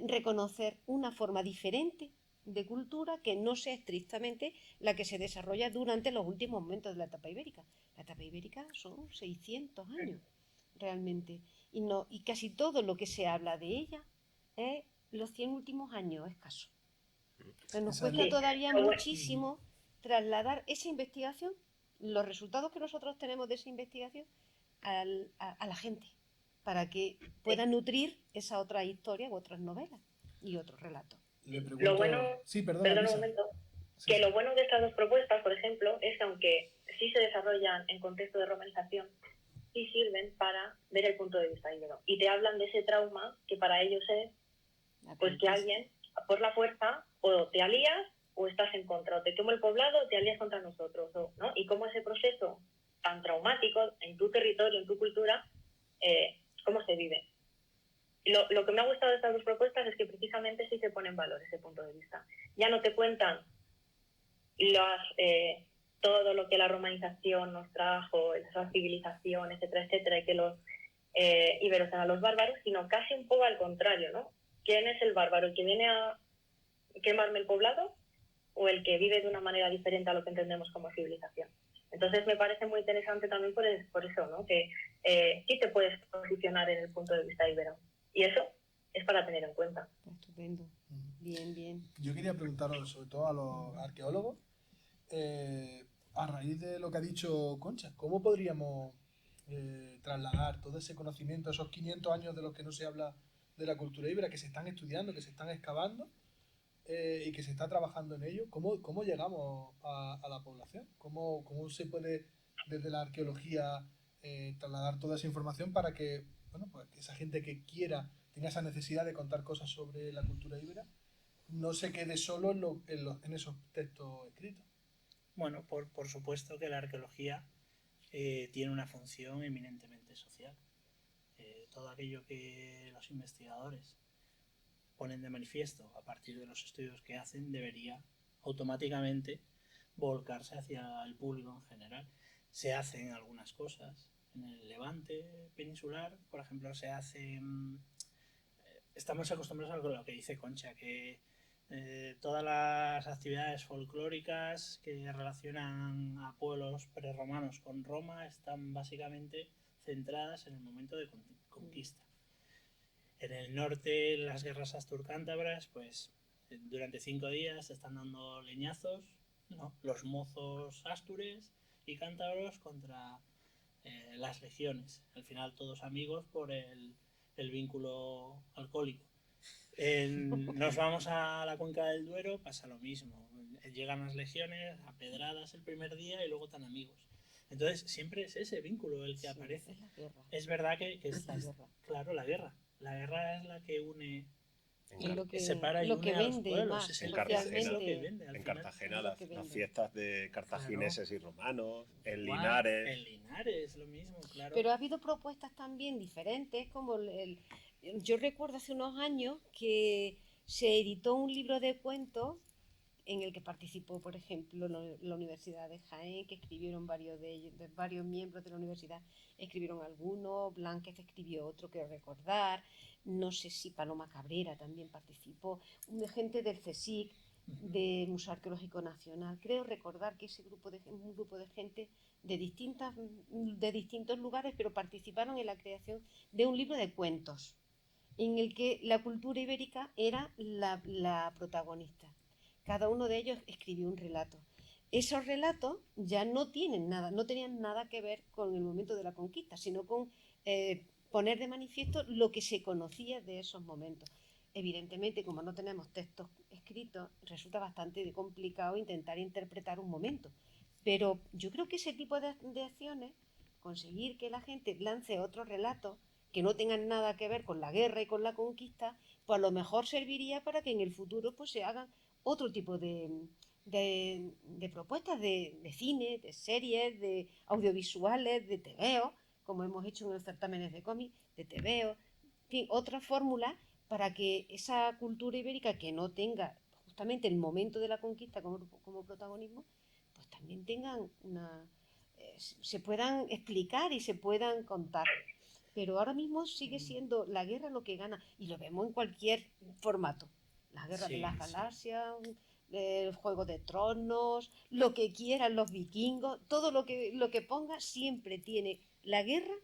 [SPEAKER 2] reconocer una forma diferente de cultura que no sea estrictamente la que se desarrolla durante los últimos momentos de la etapa ibérica. La etapa ibérica son 600 años realmente, y casi todo lo que se habla de ella es los 100 últimos años escasos. Pero nos
[SPEAKER 1] Esa es
[SPEAKER 2] cuesta
[SPEAKER 4] Sí,
[SPEAKER 2] todavía
[SPEAKER 4] pero bueno,
[SPEAKER 2] muchísimo trasladar esa investigación, los resultados que nosotros tenemos de esa investigación, a la gente, para que pueda nutrir esa otra historia u otras novelas y otros relatos.
[SPEAKER 1] Le
[SPEAKER 4] lo
[SPEAKER 1] pregunto...
[SPEAKER 4] bueno,
[SPEAKER 1] Sí, perdona,
[SPEAKER 4] perdón un
[SPEAKER 1] Elisa.
[SPEAKER 4] momento,
[SPEAKER 1] Sí,
[SPEAKER 4] que
[SPEAKER 1] sí.
[SPEAKER 4] lo bueno de estas dos propuestas, por ejemplo, es que aunque sí se desarrollan en contexto de romanización, sí sirven para ver el punto de vista íbero. Y te hablan de ese trauma que para ellos es pues que alguien, por la fuerza, o te alías o estás en contra, o te quemo el poblado o te alías contra nosotros, ¿no? Y cómo ese proceso tan traumático en tu territorio, en tu cultura, cómo se vive. Lo que me ha gustado de estas dos propuestas es que precisamente sí se pone en valor ese punto de vista. Ya no te cuentan todo lo que la romanización nos trajo, esa civilización, etcétera, etcétera, y que los íberos eran los bárbaros, sino casi un poco al contrario, ¿no? ¿Quién es el bárbaro? ¿El que viene a quemarme el poblado o el que vive de una manera diferente a lo que entendemos como civilización? Entonces me parece muy interesante también por eso, ¿no? Que sí te puedes posicionar en el punto de vista ibero. Y eso es para tener en cuenta.
[SPEAKER 2] Estupendo. Bien, bien.
[SPEAKER 1] Yo quería preguntaros, sobre todo a los arqueólogos, a raíz de lo que ha dicho Concha, ¿cómo podríamos trasladar todo ese conocimiento, esos 500 años de los que no se habla de la cultura íbera, que se están estudiando, que se están excavando y que se está trabajando en ello? ¿Cómo llegamos a la población? ¿Cómo se puede desde la arqueología trasladar toda esa información para que, bueno, pues que esa gente que quiera, tenga esa necesidad de contar cosas sobre la cultura íbera, no se quede solo en esos textos escritos?
[SPEAKER 5] Bueno, por supuesto que la arqueología tiene una función eminentemente social. Todo aquello que los investigadores ponen de manifiesto a partir de los estudios que hacen debería automáticamente volcarse hacia el público en general. Se hacen algunas cosas. En el Levante peninsular, por ejemplo, se hacen... Estamos acostumbrados a lo que dice Concha, que todas las actividades folclóricas que relacionan a pueblos prerromanos con Roma están básicamente centradas en el momento de conquista. En el norte, las guerras asturcántabras, pues durante 5 días se están dando leñazos, ¿no? Los mozos astures y cántabros contra las legiones. Al final todos amigos por el vínculo alcohólico. Nos vamos a la cuenca del Duero, pasa lo mismo. Llegan las legiones a pedradas el primer día y luego tan amigos. Entonces siempre es ese vínculo el que aparece.
[SPEAKER 2] Es la guerra.
[SPEAKER 5] Es verdad que
[SPEAKER 2] Es la guerra.
[SPEAKER 5] claro, la guerra. La guerra es la que une,
[SPEAKER 2] Y lo que,
[SPEAKER 5] separa y
[SPEAKER 2] lo
[SPEAKER 5] une
[SPEAKER 2] que
[SPEAKER 5] a los
[SPEAKER 2] vende
[SPEAKER 5] pueblos.
[SPEAKER 2] más
[SPEAKER 5] Es
[SPEAKER 3] En
[SPEAKER 5] lo que
[SPEAKER 2] socialmente.
[SPEAKER 5] vende. Al
[SPEAKER 3] En
[SPEAKER 5] final,
[SPEAKER 3] Cartagena,
[SPEAKER 2] es lo que
[SPEAKER 3] las
[SPEAKER 2] vende.
[SPEAKER 3] fiestas de cartagineses y romanos, en
[SPEAKER 5] igual,
[SPEAKER 3] Linares.
[SPEAKER 5] En Linares, lo mismo, claro.
[SPEAKER 2] Pero ha habido propuestas también diferentes, como yo recuerdo hace unos años que se editó un libro de cuentos en el que participó, por ejemplo, la Universidad de Jaén, que escribieron varios de ellos, varios miembros de la universidad, escribieron algunos, Blánquez escribió otro, quiero recordar, no sé si Paloma Cabrera también participó, gente del CSIC, del Museo Arqueológico Nacional. Creo recordar que un grupo de gente de distintos lugares, pero participaron en la creación de un libro de cuentos, en el que la cultura ibérica era la protagonista. Cada uno de ellos escribió un relato. esos relatos ya no tienen nada, no tenían nada que ver con el momento de la conquista, sino con poner de manifiesto lo que se conocía de esos momentos. Evidentemente, como no tenemos textos escritos, resulta bastante complicado intentar interpretar un momento. Pero yo creo que ese tipo de acciones, conseguir que la gente lance otros relatos que no tengan nada que ver con la guerra y con la conquista, pues a lo mejor serviría para que en el futuro pues se hagan otro tipo de propuestas de cine, de series, de audiovisuales, de TVO, como hemos hecho en los certámenes de cómic, de TVO, en fin, otra fórmula para que esa cultura ibérica que no tenga justamente el momento de la conquista como protagonismo, pues también tengan se puedan explicar y se puedan contar. Pero ahora mismo sigue siendo la guerra lo que gana, y lo vemos en cualquier formato. La guerra de las galaxias, el Juego de Tronos, lo que quieran los vikingos, todo lo que ponga siempre tiene la guerra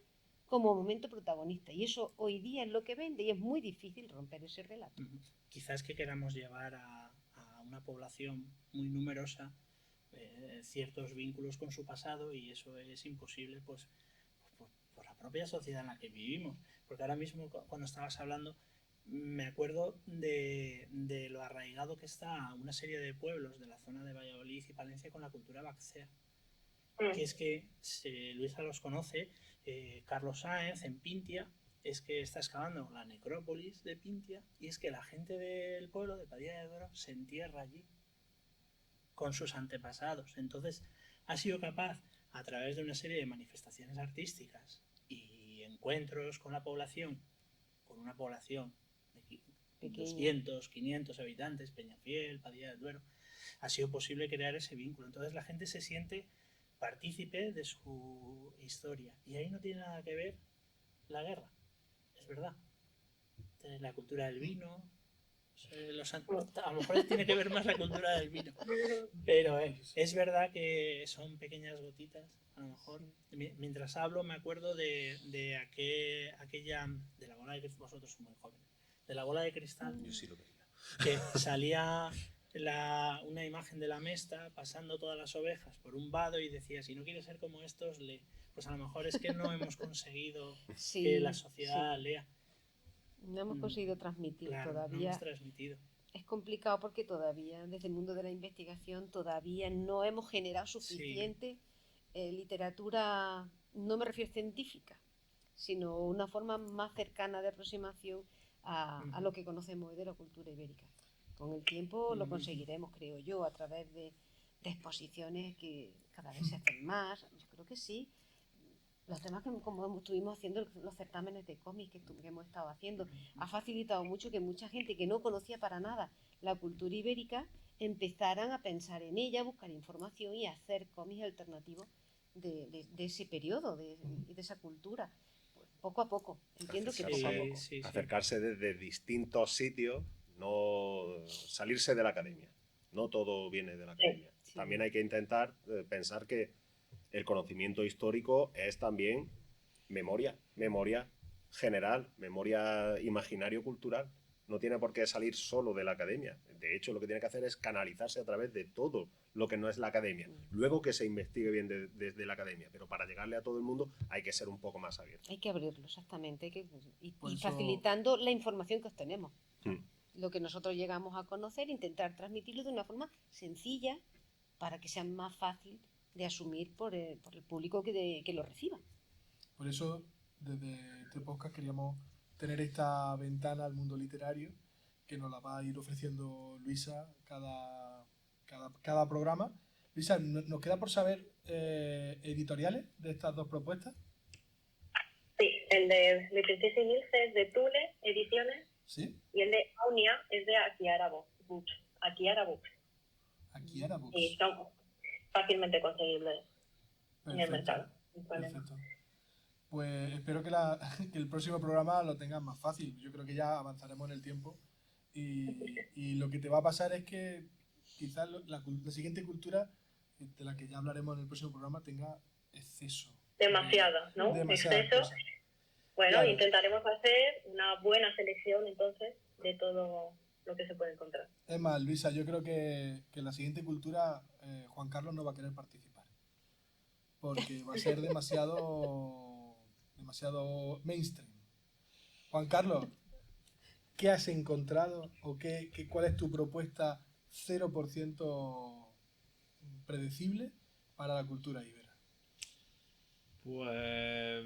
[SPEAKER 2] como momento protagonista. Y eso hoy día es lo que vende y es muy difícil romper ese relato.
[SPEAKER 5] Quizás que queramos llevar a una población muy numerosa ciertos vínculos con su pasado, y eso es imposible pues por la propia sociedad en la que vivimos. Porque ahora mismo, cuando estabas hablando, me acuerdo de lo arraigado que está una serie de pueblos de la zona de Valladolid y Palencia con la cultura baxea. Que es que Luisa los conoce, Carlos Sáenz en Pintia, es que está excavando la necrópolis de Pintia, y es que la gente del pueblo de Padilla de Duero se entierra allí con sus antepasados. Entonces ha sido capaz, a través de una serie de manifestaciones artísticas y encuentros con la población, con una población de 200, 500 habitantes, Peñafiel, Padilla del Duero, ha sido posible crear ese vínculo. Entonces la gente se siente partícipe de su historia, y ahí no tiene nada que ver la guerra, es verdad. La cultura del vino, a lo mejor tiene que ver más la cultura del vino, pero es verdad que son pequeñas gotitas. A lo mejor mientras hablo me acuerdo de aquella, de la bola de cristal, vosotros sois muy jóvenes, de la bola de cristal.
[SPEAKER 3] Yo sí lo veía.
[SPEAKER 5] Que salía una imagen de la Mesta pasando todas las ovejas por un vado y decía: si no quieres ser como estos, lee. Pues a lo mejor es que no hemos conseguido que la sociedad lea.
[SPEAKER 2] No hemos conseguido transmitir,
[SPEAKER 5] claro,
[SPEAKER 2] todavía.
[SPEAKER 5] No hemos transmitido.
[SPEAKER 2] Es complicado porque todavía, desde el mundo de la investigación, todavía no hemos generado suficiente literatura, no me refiero científica, sino una forma más cercana de aproximación a lo que conocemos hoy de la cultura ibérica. Con el tiempo lo conseguiremos, creo yo, a través de exposiciones que cada vez se hacen más. Yo creo que sí. Los temas que como estuvimos haciendo los certámenes de cómics que hemos estado haciendo, ha facilitado mucho que mucha gente que no conocía para nada la cultura ibérica empezaran a pensar en ella, a buscar información y a hacer cómics alternativos de ese periodo y de esa cultura. Pues poco a poco, entiendo que poco a poco.
[SPEAKER 3] Acercarse desde distintos sitios, no salirse de la academia. No todo viene de la academia. También hay que intentar pensar que el conocimiento histórico es también memoria general, memoria imaginario-cultural. No tiene por qué salir solo de la academia. De hecho, lo que tiene que hacer es canalizarse a través de todo lo que no es la academia. Luego que se investigue bien desde la academia, pero para llegarle a todo el mundo hay que ser un poco más abierto.
[SPEAKER 2] Hay que abrirlo, exactamente. Y facilitando la información que obtenemos. Lo que nosotros llegamos a conocer, intentar transmitirlo de una forma sencilla para que sea más fácil de asumir por el público que lo reciba.
[SPEAKER 1] Por eso, desde este podcast queríamos tener esta ventana al mundo literario que nos la va a ir ofreciendo Luisa cada programa. Luisa, ¿nos queda por saber editoriales de estas dos propuestas?
[SPEAKER 4] Sí, el de Princesa y Nilce es de Tule Ediciones.
[SPEAKER 1] ¿Sí?
[SPEAKER 4] Y el de Aunia es de Akiara Books.
[SPEAKER 1] Akiara Books.
[SPEAKER 4] Y son fácilmente conseguibles en el mercado.
[SPEAKER 1] Perfecto. Pues espero que el próximo programa lo tengas más fácil. Yo creo que ya avanzaremos en el tiempo y lo que te va a pasar es que quizás la siguiente cultura, de la que ya hablaremos en el próximo programa, tenga exceso.
[SPEAKER 4] Demasiado, ¿no? Exceso. Bueno, claro. Intentaremos hacer una buena selección entonces de todo lo que se puede encontrar.
[SPEAKER 1] Es más, Luisa, yo creo que en la siguiente cultura Juan Carlos no va a querer participar. Porque va a ser demasiado mainstream. Juan Carlos, ¿qué has encontrado o cuál es tu propuesta 0% predecible para la cultura ibera?
[SPEAKER 6] Pues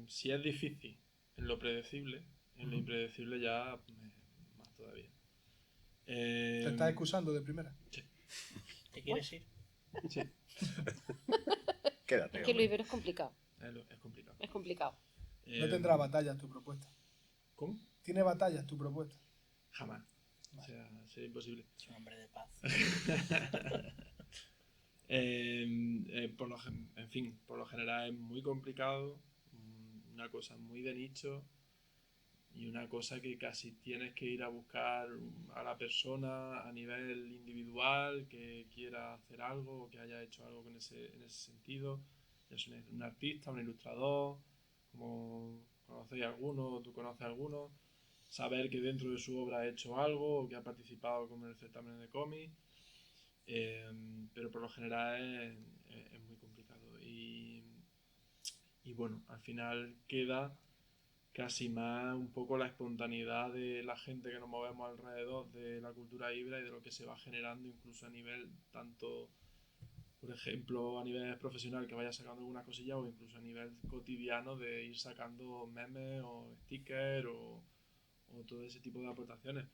[SPEAKER 6] si es difícil en lo predecible, en lo impredecible ya más todavía.
[SPEAKER 1] ¿Te estás excusando de primera?
[SPEAKER 6] Sí.
[SPEAKER 5] ¿Te quieres ir?
[SPEAKER 6] Sí,
[SPEAKER 3] Quédate.
[SPEAKER 2] Es que lo
[SPEAKER 3] hombre.
[SPEAKER 2] ibero es complicado.
[SPEAKER 6] es complicado.
[SPEAKER 2] Es complicado.
[SPEAKER 1] No tendrá batallas tu propuesta.
[SPEAKER 6] ¿Cómo?
[SPEAKER 1] ¿Tiene batallas tu propuesta?
[SPEAKER 6] Jamás. O sea, sería imposible.
[SPEAKER 5] Es un hombre de paz.
[SPEAKER 6] En fin, por lo general es muy complicado, una cosa muy de nicho y una cosa que casi tienes que ir a buscar a la persona a nivel individual que quiera hacer algo o que haya hecho algo en ese sentido. Es un artista, un ilustrador, como conocéis alguno o tú conoces alguno, saber que dentro de su obra ha hecho algo o que ha participado como en el certamen de cómic. Pero por lo general es muy complicado y bueno, al final queda casi más un poco la espontaneidad de la gente que nos movemos alrededor de la cultura híbrida y de lo que se va generando incluso a nivel tanto, por ejemplo, a nivel profesional que vaya sacando alguna cosilla o incluso a nivel cotidiano de ir sacando memes o stickers o todo ese tipo de aportaciones.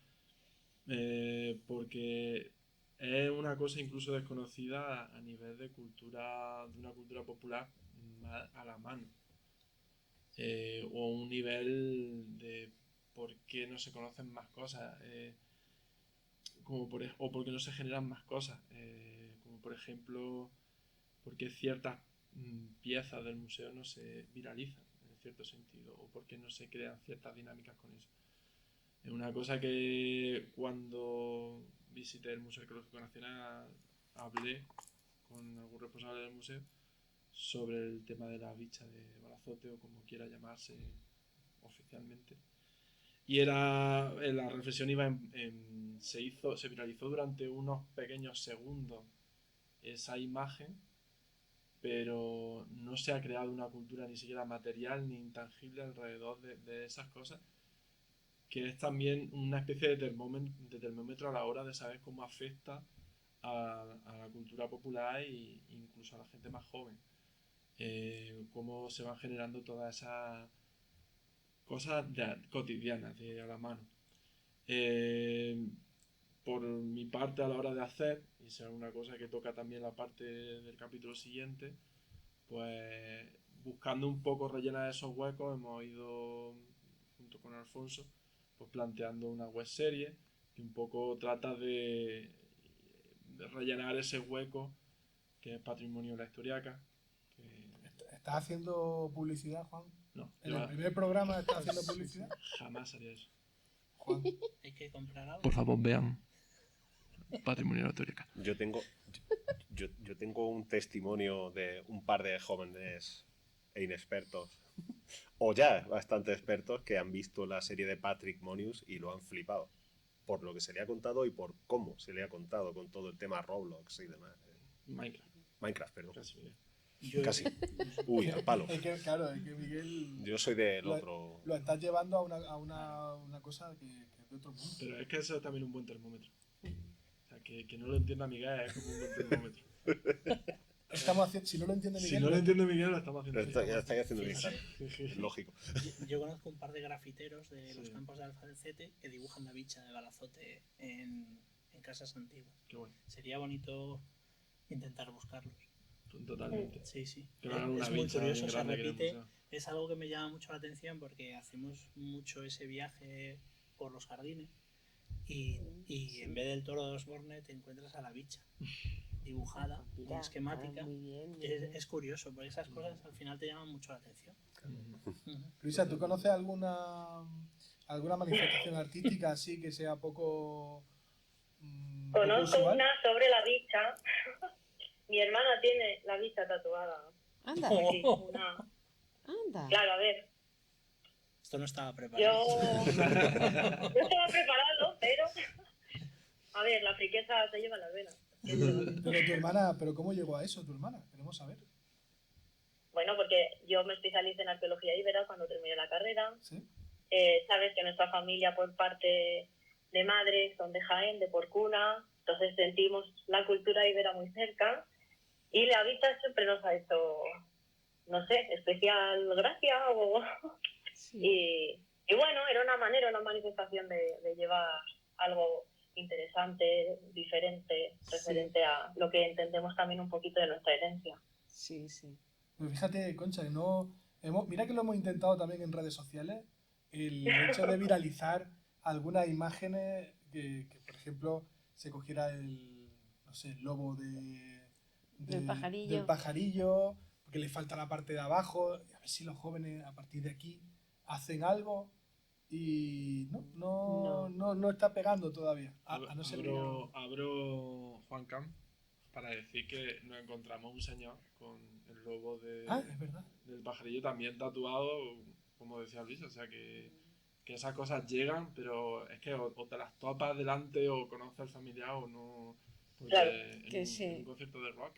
[SPEAKER 6] Porque es una cosa incluso desconocida a nivel de una cultura popular más a la mano. O un nivel de por qué no se conocen más cosas, o por qué no se generan más cosas, como por ejemplo, por qué ciertas piezas del museo no se viralizan en cierto sentido, o por qué no se crean ciertas dinámicas con eso. Es una cosa que cuando visité el Museo Arqueológico Nacional hablé con algún responsable del museo sobre el tema de la bicha de Balazote o como quiera llamarse oficialmente. Y la reflexión iba se viralizó durante unos pequeños segundos esa imagen, pero no se ha creado una cultura ni siquiera material ni intangible alrededor de esas cosas, que es también una especie de termómetro a la hora de saber cómo afecta a la cultura popular e incluso a la gente más joven. Cómo se van generando todas esas cosas cotidianas de a la mano. Por mi parte, a la hora de hacer, y sea una cosa que toca también la parte del capítulo siguiente, pues buscando un poco rellenar esos huecos, hemos ido junto con Alfonso pues planteando una web serie que un poco trata de rellenar ese hueco que es patrimonio de la historiaca.
[SPEAKER 1] ¿Estás haciendo publicidad, Juan?
[SPEAKER 6] No,
[SPEAKER 1] ¿En el primer programa estás haciendo publicidad?
[SPEAKER 6] jamás haría eso.
[SPEAKER 1] Juan.
[SPEAKER 5] Hay que comprar algo.
[SPEAKER 6] Por favor, vean patrimonio de la historiaca.
[SPEAKER 3] Yo tengo un testimonio de un par de jóvenes e inexpertos, o ya bastante expertos, que han visto la serie de Patrick Monius y lo han flipado. Por lo que se le ha contado y por cómo se le ha contado con todo el tema Roblox y demás. Minecraft, perdón. Casi. Uy, al palo.
[SPEAKER 1] Es que Miguel.
[SPEAKER 3] Yo soy del otro.
[SPEAKER 1] Lo estás llevando a una cosa que es de otro mundo.
[SPEAKER 6] Pero es que eso es también un buen termómetro. O sea, que no lo entienda Miguel es como un buen termómetro.
[SPEAKER 1] Si no lo entiende Miguel.
[SPEAKER 6] Si no lo entiende Miguel, lo estamos haciendo.
[SPEAKER 3] Ya estáis haciendo bien, claro. Lógico.
[SPEAKER 5] Yo conozco un par de grafiteros de los campos de Albacete que dibujan la bicha de Balazote en casas antiguas.
[SPEAKER 6] Qué bueno.
[SPEAKER 5] Sería bonito intentar buscarlos.
[SPEAKER 6] Totalmente.
[SPEAKER 5] Sí, sí.
[SPEAKER 6] Es
[SPEAKER 5] muy curioso, se repite. Es algo que me llama mucho la atención porque hacemos mucho ese viaje por los jardines y en vez del toro de Osborne te encuentras a la bicha dibujada, con esquemática.
[SPEAKER 2] Muy bien.
[SPEAKER 5] Es curioso, porque esas cosas al final te llaman mucho la atención.
[SPEAKER 1] Luisa, ¿tú conoces alguna manifestación artística así que sea poco
[SPEAKER 4] Conozco
[SPEAKER 1] usual?
[SPEAKER 4] una sobre la bicha. Mi hermana tiene la bicha tatuada.
[SPEAKER 2] Anda,
[SPEAKER 4] Sí, una...
[SPEAKER 2] anda.
[SPEAKER 4] Claro, a ver.
[SPEAKER 5] Esto no estaba preparado.
[SPEAKER 4] Yo no estaba preparado, pero... A ver, la friqueza se lleva en las venas.
[SPEAKER 1] Pero tu hermana, ¿pero cómo llegó a eso tu hermana? Queremos saber.
[SPEAKER 4] Bueno, porque yo me especialicé en arqueología íbera cuando terminé la carrera.
[SPEAKER 1] ¿Sí?
[SPEAKER 4] Sabes que nuestra familia por parte de madre son de Jaén, de Porcuna, entonces sentimos la cultura íbera muy cerca y la vista siempre nos ha hecho, no sé, especial gracia o...
[SPEAKER 2] Sí.
[SPEAKER 4] Y bueno, era una manera, una manifestación de llevar algo interesante, diferente, referente a lo que entendemos también un poquito de nuestra herencia.
[SPEAKER 2] Sí, sí.
[SPEAKER 1] Pues fíjate, Concha, que mira que lo hemos intentado también en redes sociales, el hecho de viralizar algunas imágenes que, por ejemplo, se cogiera no sé, el lobo
[SPEAKER 2] Del pajarillo.
[SPEAKER 1] del pajarillo, porque le falta la parte de abajo, y a ver si los jóvenes a partir de aquí hacen algo y no está pegando todavía. A no ser
[SPEAKER 6] abro Juan Camp para decir que nos encontramos un señor con el logo
[SPEAKER 1] es verdad.
[SPEAKER 6] del pajarillo también tatuado, como decía Luis, o sea que esas cosas llegan, pero es que o te las topas delante o conoces al familiar o no. Porque
[SPEAKER 4] Claro,
[SPEAKER 6] en un concierto de rock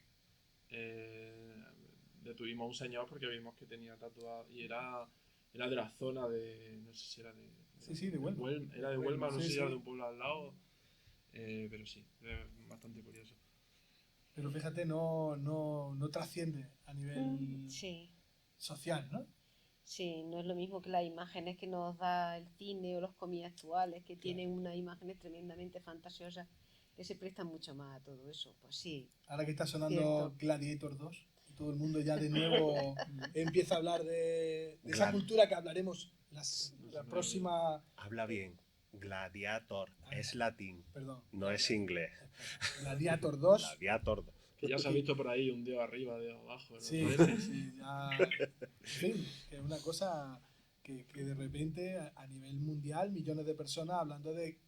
[SPEAKER 6] detuvimos a un señor porque vimos que tenía tatuado y era de la zona de, no sé si era
[SPEAKER 1] Sí, de Huelva.
[SPEAKER 6] Era de Huelva, no sé
[SPEAKER 1] Sí,
[SPEAKER 6] si era
[SPEAKER 1] sí.
[SPEAKER 6] de un pueblo al lado, pero sí, es bastante curioso.
[SPEAKER 1] Pero fíjate, no trasciende a nivel
[SPEAKER 2] Sí,
[SPEAKER 1] social, ¿no?
[SPEAKER 2] sí, no es lo mismo que las imágenes que nos da el cine o los cómics actuales, que tienen unas imágenes tremendamente fantasiosas que se prestan mucho más a todo eso. Pues sí,
[SPEAKER 1] Ahora que está sonando
[SPEAKER 2] Cierto.
[SPEAKER 1] Gladiator 2 y todo el mundo ya de nuevo empieza a hablar de esa cultura que hablaremos la próxima...
[SPEAKER 3] Habla bien. Gladiator. Es latín.
[SPEAKER 1] Perdón.
[SPEAKER 3] No es inglés.
[SPEAKER 1] Gladiator 2.
[SPEAKER 3] Gladiator.
[SPEAKER 6] Que ya se ha visto por ahí un dedo arriba, dedo abajo. ¿no?
[SPEAKER 1] Sí, ya... En fin, que es una cosa que de repente a nivel mundial millones de personas hablando de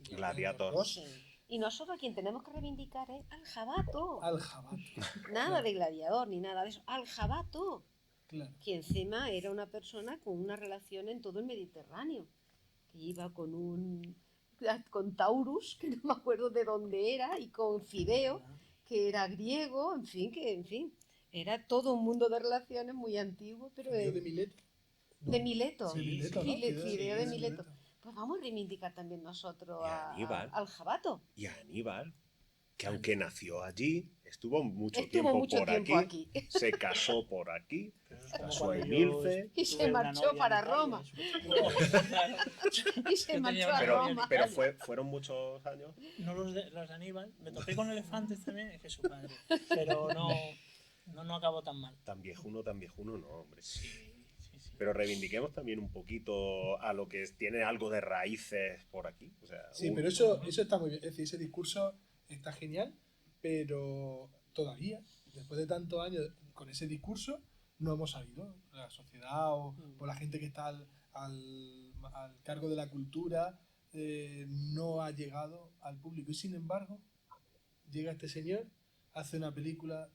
[SPEAKER 3] Gladiator.
[SPEAKER 1] 2
[SPEAKER 2] sí. Y nosotros a quien tenemos que reivindicar es al jabato.
[SPEAKER 1] al jabato.
[SPEAKER 2] Nada de gladiador ni nada de eso. Al jabato.
[SPEAKER 1] Claro.
[SPEAKER 2] Que encima era una persona con una relación en todo el Mediterráneo. Que iba con Taurus, que no me acuerdo de dónde era, y con Fideo, que era griego, en fin. Era todo un mundo de relaciones muy antiguo, pero
[SPEAKER 1] Fideo de Mileto. No.
[SPEAKER 2] de Mileto.
[SPEAKER 1] Sí, Mileto, ¿no?
[SPEAKER 2] Fideo de
[SPEAKER 1] sí,
[SPEAKER 2] Mileto. Pues vamos a reivindicar también nosotros
[SPEAKER 3] Y a Aníbal.
[SPEAKER 2] al jabato.
[SPEAKER 3] Y Aníbal, que aunque nació allí, estuvo mucho
[SPEAKER 2] Estuvo
[SPEAKER 3] tiempo
[SPEAKER 2] mucho
[SPEAKER 3] por
[SPEAKER 2] tiempo
[SPEAKER 3] aquí, se casó por aquí,
[SPEAKER 5] Pero eso es como
[SPEAKER 3] casó
[SPEAKER 5] cuando
[SPEAKER 3] en
[SPEAKER 5] yo
[SPEAKER 3] Milce.
[SPEAKER 2] Y se
[SPEAKER 5] tuve una
[SPEAKER 2] marchó
[SPEAKER 5] novia en
[SPEAKER 2] para
[SPEAKER 5] Italia,
[SPEAKER 2] Roma.
[SPEAKER 5] Claro.
[SPEAKER 2] Y se
[SPEAKER 5] Yo
[SPEAKER 2] marchó
[SPEAKER 5] tenía
[SPEAKER 2] a
[SPEAKER 5] una
[SPEAKER 3] Pero,
[SPEAKER 5] novia en
[SPEAKER 2] Roma.
[SPEAKER 3] pero
[SPEAKER 5] Italia.
[SPEAKER 3] fueron muchos años.
[SPEAKER 5] No los de Aníbal. Me topé con elefantes también, es que su padre. Pero no acabó tan mal.
[SPEAKER 3] Tan viejuno, no, hombre.
[SPEAKER 5] Sí.
[SPEAKER 3] Pero reivindiquemos también un poquito a lo que tiene algo de raíces por aquí. O sea,
[SPEAKER 1] Sí, pero eso está muy bien. Es decir, ese discurso está genial, pero todavía, después de tantos años con ese discurso, no hemos sabido. La sociedad o la gente que está al cargo de la cultura no ha llegado al público. Y sin embargo, llega este señor, hace una película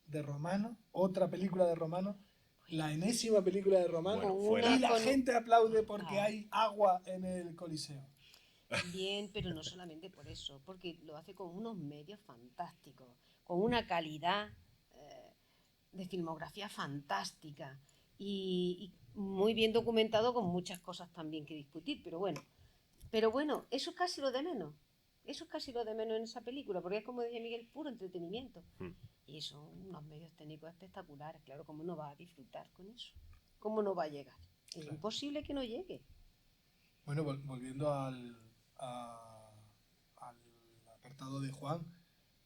[SPEAKER 1] de Romano, otra película de Romano, la enésima película de Romano,
[SPEAKER 3] Bueno,
[SPEAKER 1] y la
[SPEAKER 2] con-
[SPEAKER 1] gente aplaude porque
[SPEAKER 2] Ah.
[SPEAKER 1] hay agua en el Coliseo.
[SPEAKER 2] Bien, pero no solamente por eso, porque lo hace con unos medios fantásticos, con una calidad de filmografía fantástica y muy bien documentado con muchas cosas también que discutir, pero bueno, eso es casi lo de menos. Eso es casi lo de menos en esa película, porque es como decía Miguel, puro entretenimiento. Y son unos medios técnicos espectaculares, claro, ¿cómo no va a disfrutar con eso? ¿Cómo no va a llegar? Es
[SPEAKER 1] Claro.
[SPEAKER 2] imposible que no llegue.
[SPEAKER 1] Bueno, volviendo al apartado de Juan,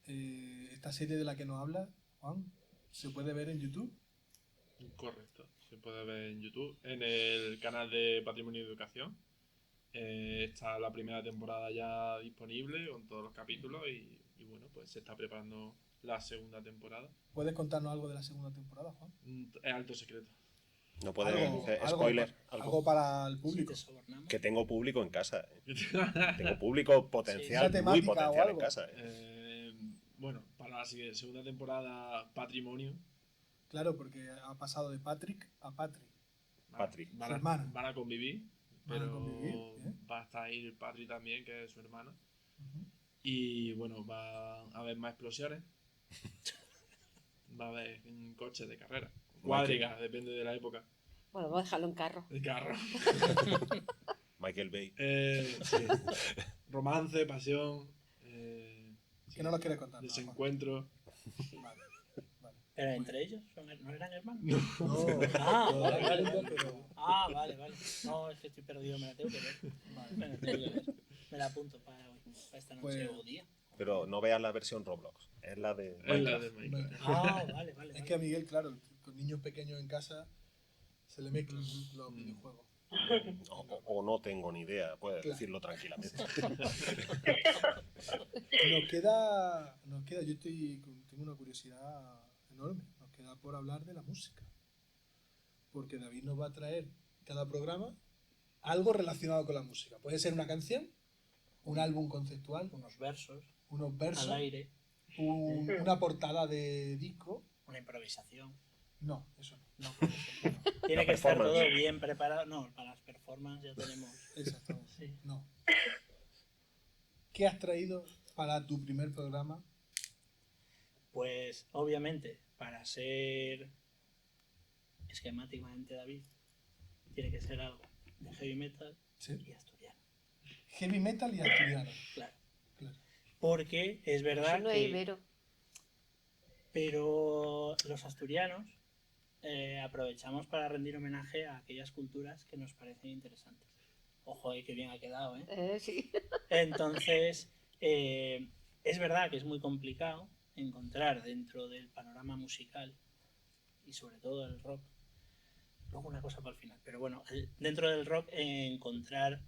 [SPEAKER 1] esta serie de la que nos habla, Juan, ¿se puede ver en YouTube?
[SPEAKER 6] Correcto, se puede ver en YouTube, en el canal de Patrimonio y Educación. Está la primera temporada ya disponible con todos los capítulos y bueno, pues se está preparando la segunda temporada.
[SPEAKER 1] ¿Puedes contarnos algo de la segunda temporada, Juan?
[SPEAKER 6] Es alto secreto.
[SPEAKER 3] No puede
[SPEAKER 1] Algo-
[SPEAKER 3] ser
[SPEAKER 1] algo-
[SPEAKER 3] spoiler.
[SPEAKER 1] Algo para el
[SPEAKER 5] Si
[SPEAKER 1] público.
[SPEAKER 5] te sobornamos.
[SPEAKER 3] Que tengo público en casa. Tengo público potencial,
[SPEAKER 1] Una
[SPEAKER 3] muy
[SPEAKER 1] temática o
[SPEAKER 3] potencial en
[SPEAKER 1] algo.
[SPEAKER 3] casa.
[SPEAKER 6] Bueno, para la segunda temporada, Patrimonio.
[SPEAKER 1] Claro, porque ha pasado de Patrick a Patrick.
[SPEAKER 3] Patri.
[SPEAKER 1] Su hermana.
[SPEAKER 6] Van a convivir,
[SPEAKER 1] Van a
[SPEAKER 6] pero
[SPEAKER 1] convivir,
[SPEAKER 6] va a estar ahí Patri también, que es su hermana.
[SPEAKER 1] Ujú.
[SPEAKER 6] Y bueno, va a haber más explosiones. Va a haber un coche de carrera. Cuadrigas, depende de la época.
[SPEAKER 2] Bueno, vamos a dejarlo en carro.
[SPEAKER 6] El carro.
[SPEAKER 3] Michael Bay.
[SPEAKER 6] Sí. Romance, pasión.
[SPEAKER 1] Que no los quiere contar. ¿no?
[SPEAKER 6] Desencuentro.
[SPEAKER 1] Vale.
[SPEAKER 5] Pero
[SPEAKER 1] Muy
[SPEAKER 5] entre ellos, ¿no eran hermanos?
[SPEAKER 1] No,
[SPEAKER 5] Ah,
[SPEAKER 1] no,
[SPEAKER 5] vale, vale,
[SPEAKER 1] no,
[SPEAKER 5] vale.
[SPEAKER 1] pero-
[SPEAKER 5] Vale. No, es que estoy perdido, me la tengo que ver. Me la tengo que ver. Me la apunto para hoy, para esta noche
[SPEAKER 1] Pues-
[SPEAKER 5] o día.
[SPEAKER 3] Pero no veas la versión Roblox, es la de
[SPEAKER 6] Es la
[SPEAKER 3] Minecraft.
[SPEAKER 6] de Minecraft.
[SPEAKER 5] Vale.
[SPEAKER 1] Es que a Miguel, claro, con niños pequeños en casa se le mezclan los videojuegos.
[SPEAKER 3] O no tengo ni idea, puedes
[SPEAKER 1] Claro.
[SPEAKER 3] decirlo tranquilamente.
[SPEAKER 1] Tengo una curiosidad enorme. Nos queda por hablar de la música. Porque David nos va a traer cada programa algo relacionado con la música. Puede ser una canción, un álbum conceptual,
[SPEAKER 5] Unos versos
[SPEAKER 1] unos versos,
[SPEAKER 5] al aire,
[SPEAKER 1] una portada de disco.
[SPEAKER 5] una improvisación.
[SPEAKER 1] No, eso no.
[SPEAKER 5] No puede ser. Tiene que estar todo bien preparado. No, para las performances ya tenemos.
[SPEAKER 1] Exactamente.
[SPEAKER 5] Sí.
[SPEAKER 1] No. ¿Qué has traído para tu primer programa?
[SPEAKER 5] Pues obviamente, para ser esquemáticamente David, tiene que ser algo de heavy metal
[SPEAKER 1] Sí.
[SPEAKER 5] y asturiano.
[SPEAKER 1] Heavy metal y asturiano.
[SPEAKER 5] Claro.
[SPEAKER 1] Claro.
[SPEAKER 5] Porque es verdad
[SPEAKER 2] Eso no es
[SPEAKER 5] que.
[SPEAKER 2] ibero.
[SPEAKER 5] Pero los asturianos aprovechamos para rendir homenaje a aquellas culturas que nos parecen interesantes. Ojo, qué bien ha quedado, ¿eh?
[SPEAKER 2] Sí.
[SPEAKER 5] Entonces, es verdad que es muy complicado encontrar dentro del panorama musical y sobre todo el rock, luego una cosa para el final, pero bueno, dentro del rock encontrar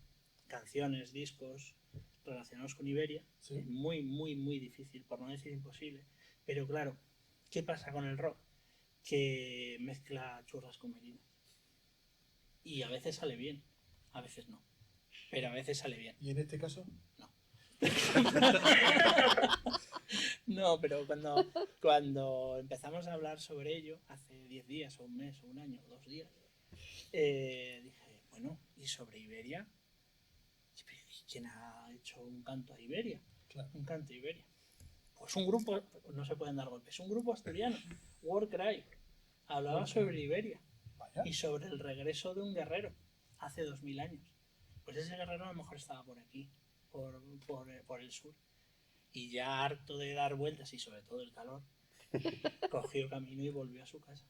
[SPEAKER 5] canciones, discos relacionados con Iberia
[SPEAKER 1] Sí.
[SPEAKER 5] es muy difícil, por no decir imposible. Pero claro, ¿qué pasa con el rock? Que mezcla churras con merinas. Y a veces sale bien, a veces no. Pero a veces sale bien.
[SPEAKER 1] ¿Y en este caso?
[SPEAKER 5] No, pero cuando empezamos a hablar sobre ello, hace 10 días, o un mes, o un año, o 2 días, dije, bueno, ¿y sobre Iberia? ¿Quién ha hecho un canto a Iberia?
[SPEAKER 1] Claro.
[SPEAKER 5] Un canto a Iberia. Pues un grupo, no se pueden dar golpes, un grupo asturiano, Warcry, hablaba
[SPEAKER 1] Warcry.
[SPEAKER 5] sobre Iberia
[SPEAKER 1] Vaya.
[SPEAKER 5] y sobre el regreso de un guerrero hace 2000 años. Pues ese guerrero a lo mejor estaba por aquí, por el sur. Y ya harto de dar vueltas y sobre todo el calor, cogió camino y volvió a su casa.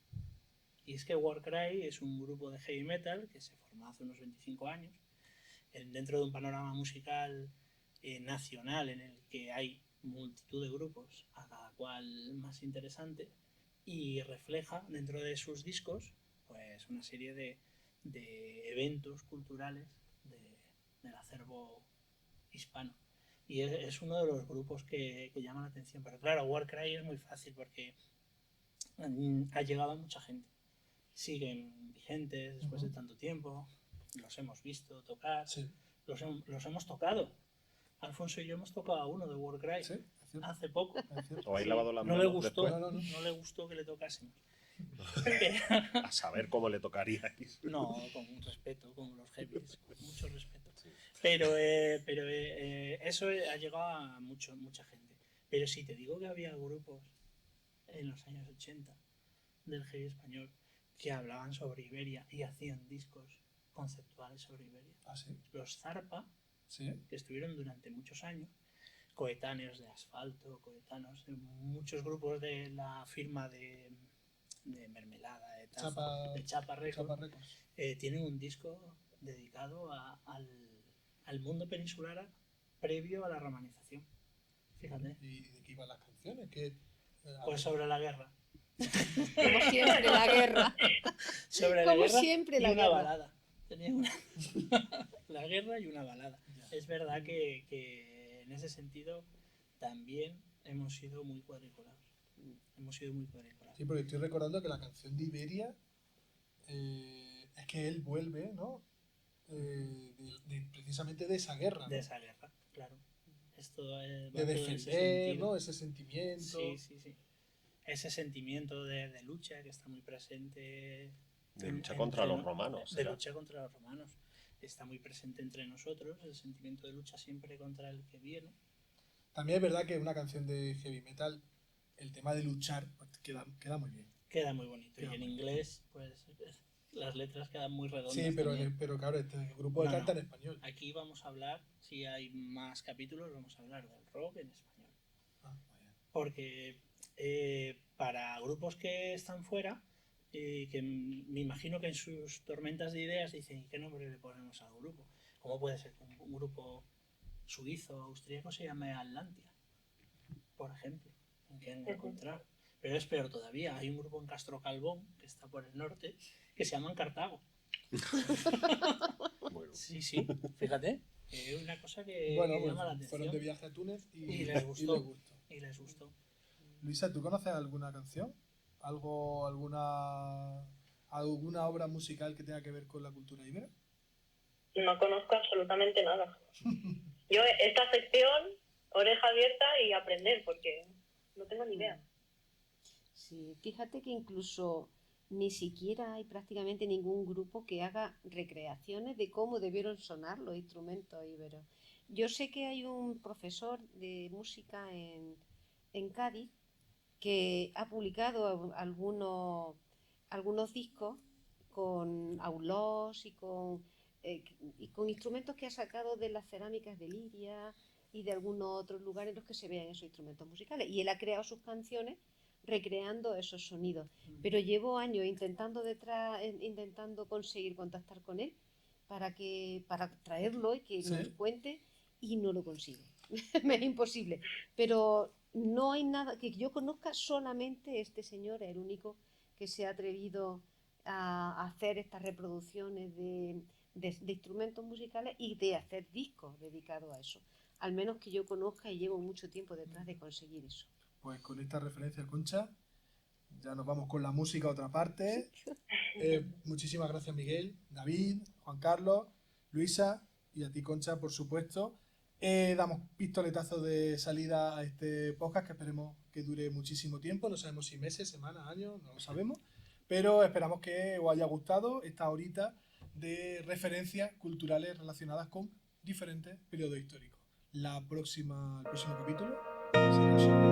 [SPEAKER 5] Y es que Warcry es un grupo de heavy metal que se formó hace unos 25 años, dentro de un panorama musical nacional en el que hay multitud de grupos, a cada cual más interesante, y refleja dentro de sus discos pues una serie de eventos culturales del acervo hispano. Y es uno de los grupos que llama la atención. Pero claro, Warcry es muy fácil porque ha llegado a mucha gente. Siguen vigentes después de tanto tiempo. Los hemos visto tocar.
[SPEAKER 1] Sí.
[SPEAKER 5] Los hemos tocado. Alfonso y yo hemos tocado a uno de Warcry
[SPEAKER 1] Sí, es cierto.
[SPEAKER 5] hace poco.
[SPEAKER 1] Es cierto.
[SPEAKER 3] ¿O habéis lavado las
[SPEAKER 5] No
[SPEAKER 3] manos
[SPEAKER 5] le gustó,
[SPEAKER 3] después?
[SPEAKER 5] no le gustó que le tocásemos.
[SPEAKER 3] A saber cómo le tocaríais.
[SPEAKER 5] No, con respeto, con los heavies, con mucho respeto. Pero eso ha llegado a mucha gente. Pero si te digo que había grupos en los años 80 del heavy español que hablaban sobre Iberia y hacían discos conceptuales sobre Iberia.
[SPEAKER 1] Ah, sí.
[SPEAKER 5] Los Zarpa,
[SPEAKER 1] Sí.
[SPEAKER 5] que estuvieron durante muchos años, coetáneos de Asfalto, coetáneos de muchos grupos de la firma de Mermelada, de Chapa Records,
[SPEAKER 1] Chapa Records.
[SPEAKER 5] tienen un disco dedicado al mundo peninsular previo a la romanización. Fíjate.
[SPEAKER 1] ¿Y de qué iban las canciones?
[SPEAKER 5] Pues sobre la guerra.
[SPEAKER 2] Como siempre, la guerra.
[SPEAKER 5] Sobre la
[SPEAKER 2] Como
[SPEAKER 5] guerra
[SPEAKER 2] siempre,
[SPEAKER 5] y
[SPEAKER 2] la
[SPEAKER 5] una
[SPEAKER 2] guerra.
[SPEAKER 5] balada. Tenía la guerra y una balada. Es verdad que en ese sentido también hemos sido muy cuadriculados.
[SPEAKER 1] Sí, porque estoy recordando que la canción de Iberia es que él vuelve, ¿no? Precisamente de esa guerra. ¿no?
[SPEAKER 5] De esa guerra, claro. Esto va
[SPEAKER 1] De
[SPEAKER 5] todo en ese
[SPEAKER 1] defender,
[SPEAKER 5] sentido.
[SPEAKER 1] ¿no? Ese sentimiento.
[SPEAKER 5] Sí. Ese sentimiento de lucha que está muy presente
[SPEAKER 3] De lucha contra los romanos.
[SPEAKER 5] De
[SPEAKER 3] ¿será?
[SPEAKER 5] lucha contra los romanos. Está muy presente entre nosotros el sentimiento de lucha siempre contra el que viene.
[SPEAKER 1] También es verdad que una canción de heavy metal, el tema de luchar, pues, queda muy bien.
[SPEAKER 5] Queda muy bonito.
[SPEAKER 1] Queda
[SPEAKER 5] y en
[SPEAKER 1] muy
[SPEAKER 5] inglés, pues las letras quedan muy redondas.
[SPEAKER 1] Sí, pero,
[SPEAKER 5] también.
[SPEAKER 1] pero claro, este grupo
[SPEAKER 5] No,
[SPEAKER 1] canta
[SPEAKER 5] no.
[SPEAKER 1] en español.
[SPEAKER 5] Aquí vamos a hablar, si hay más capítulos, vamos a hablar del rock en español.
[SPEAKER 1] Ah, muy bien.
[SPEAKER 5] Porque para grupos que están fuera, que me imagino que en sus tormentas de ideas dicen, ¿y qué nombre le ponemos al grupo? ¿Cómo puede ser que un grupo suizo o austríaco se llame Atlantia? Por ejemplo, en qué encontrar. Pero es peor todavía, hay un grupo en Castro Calvón, que está por el norte, que se llaman Cartago.
[SPEAKER 3] Bueno,
[SPEAKER 5] Sí, fíjate, es una cosa que
[SPEAKER 1] Bueno,
[SPEAKER 5] llama la
[SPEAKER 1] pues
[SPEAKER 5] atención.
[SPEAKER 1] fueron de viaje a Túnez
[SPEAKER 5] Y les gustó. Y les gustó.
[SPEAKER 1] Luisa, ¿tú conoces alguna canción? ¿Alguna obra musical que tenga que ver con la cultura ibera?
[SPEAKER 4] No conozco absolutamente nada. Yo, esta sección, oreja abierta y aprender, porque no tengo ni idea.
[SPEAKER 2] Sí, fíjate que incluso ni siquiera hay prácticamente ningún grupo que haga recreaciones de cómo debieron sonar los instrumentos íberos. Yo sé que hay un profesor de música en Cádiz que ha publicado algunos discos con aulos y con instrumentos que ha sacado de las cerámicas de Liria y de algunos otros lugares en los que se vean esos instrumentos musicales. Y él ha creado sus canciones recreando esos sonidos. Pero llevo años intentando conseguir contactar con él para traerlo y que
[SPEAKER 1] ¿Sí?
[SPEAKER 2] nos cuente, y no lo consigo. Me es imposible. Pero no hay nada que yo conozca, solamente este señor es el único que se ha atrevido a hacer estas reproducciones de instrumentos musicales y de hacer discos dedicados a eso. Al menos que yo conozca, y llevo mucho tiempo detrás de conseguir eso.
[SPEAKER 1] Pues con esta referencia, Concha, ya nos vamos con la música a otra parte. Muchísimas gracias, Miguel, David, Juan Carlos, Luisa y a ti, Concha, por supuesto. Damos pistoletazo de salida a este podcast que esperemos que dure muchísimo tiempo. No sabemos si meses, semanas, años, no lo sabemos. Pero esperamos que os haya gustado esta horita de referencias culturales relacionadas con diferentes periodos históricos. El próximo capítulo será sobre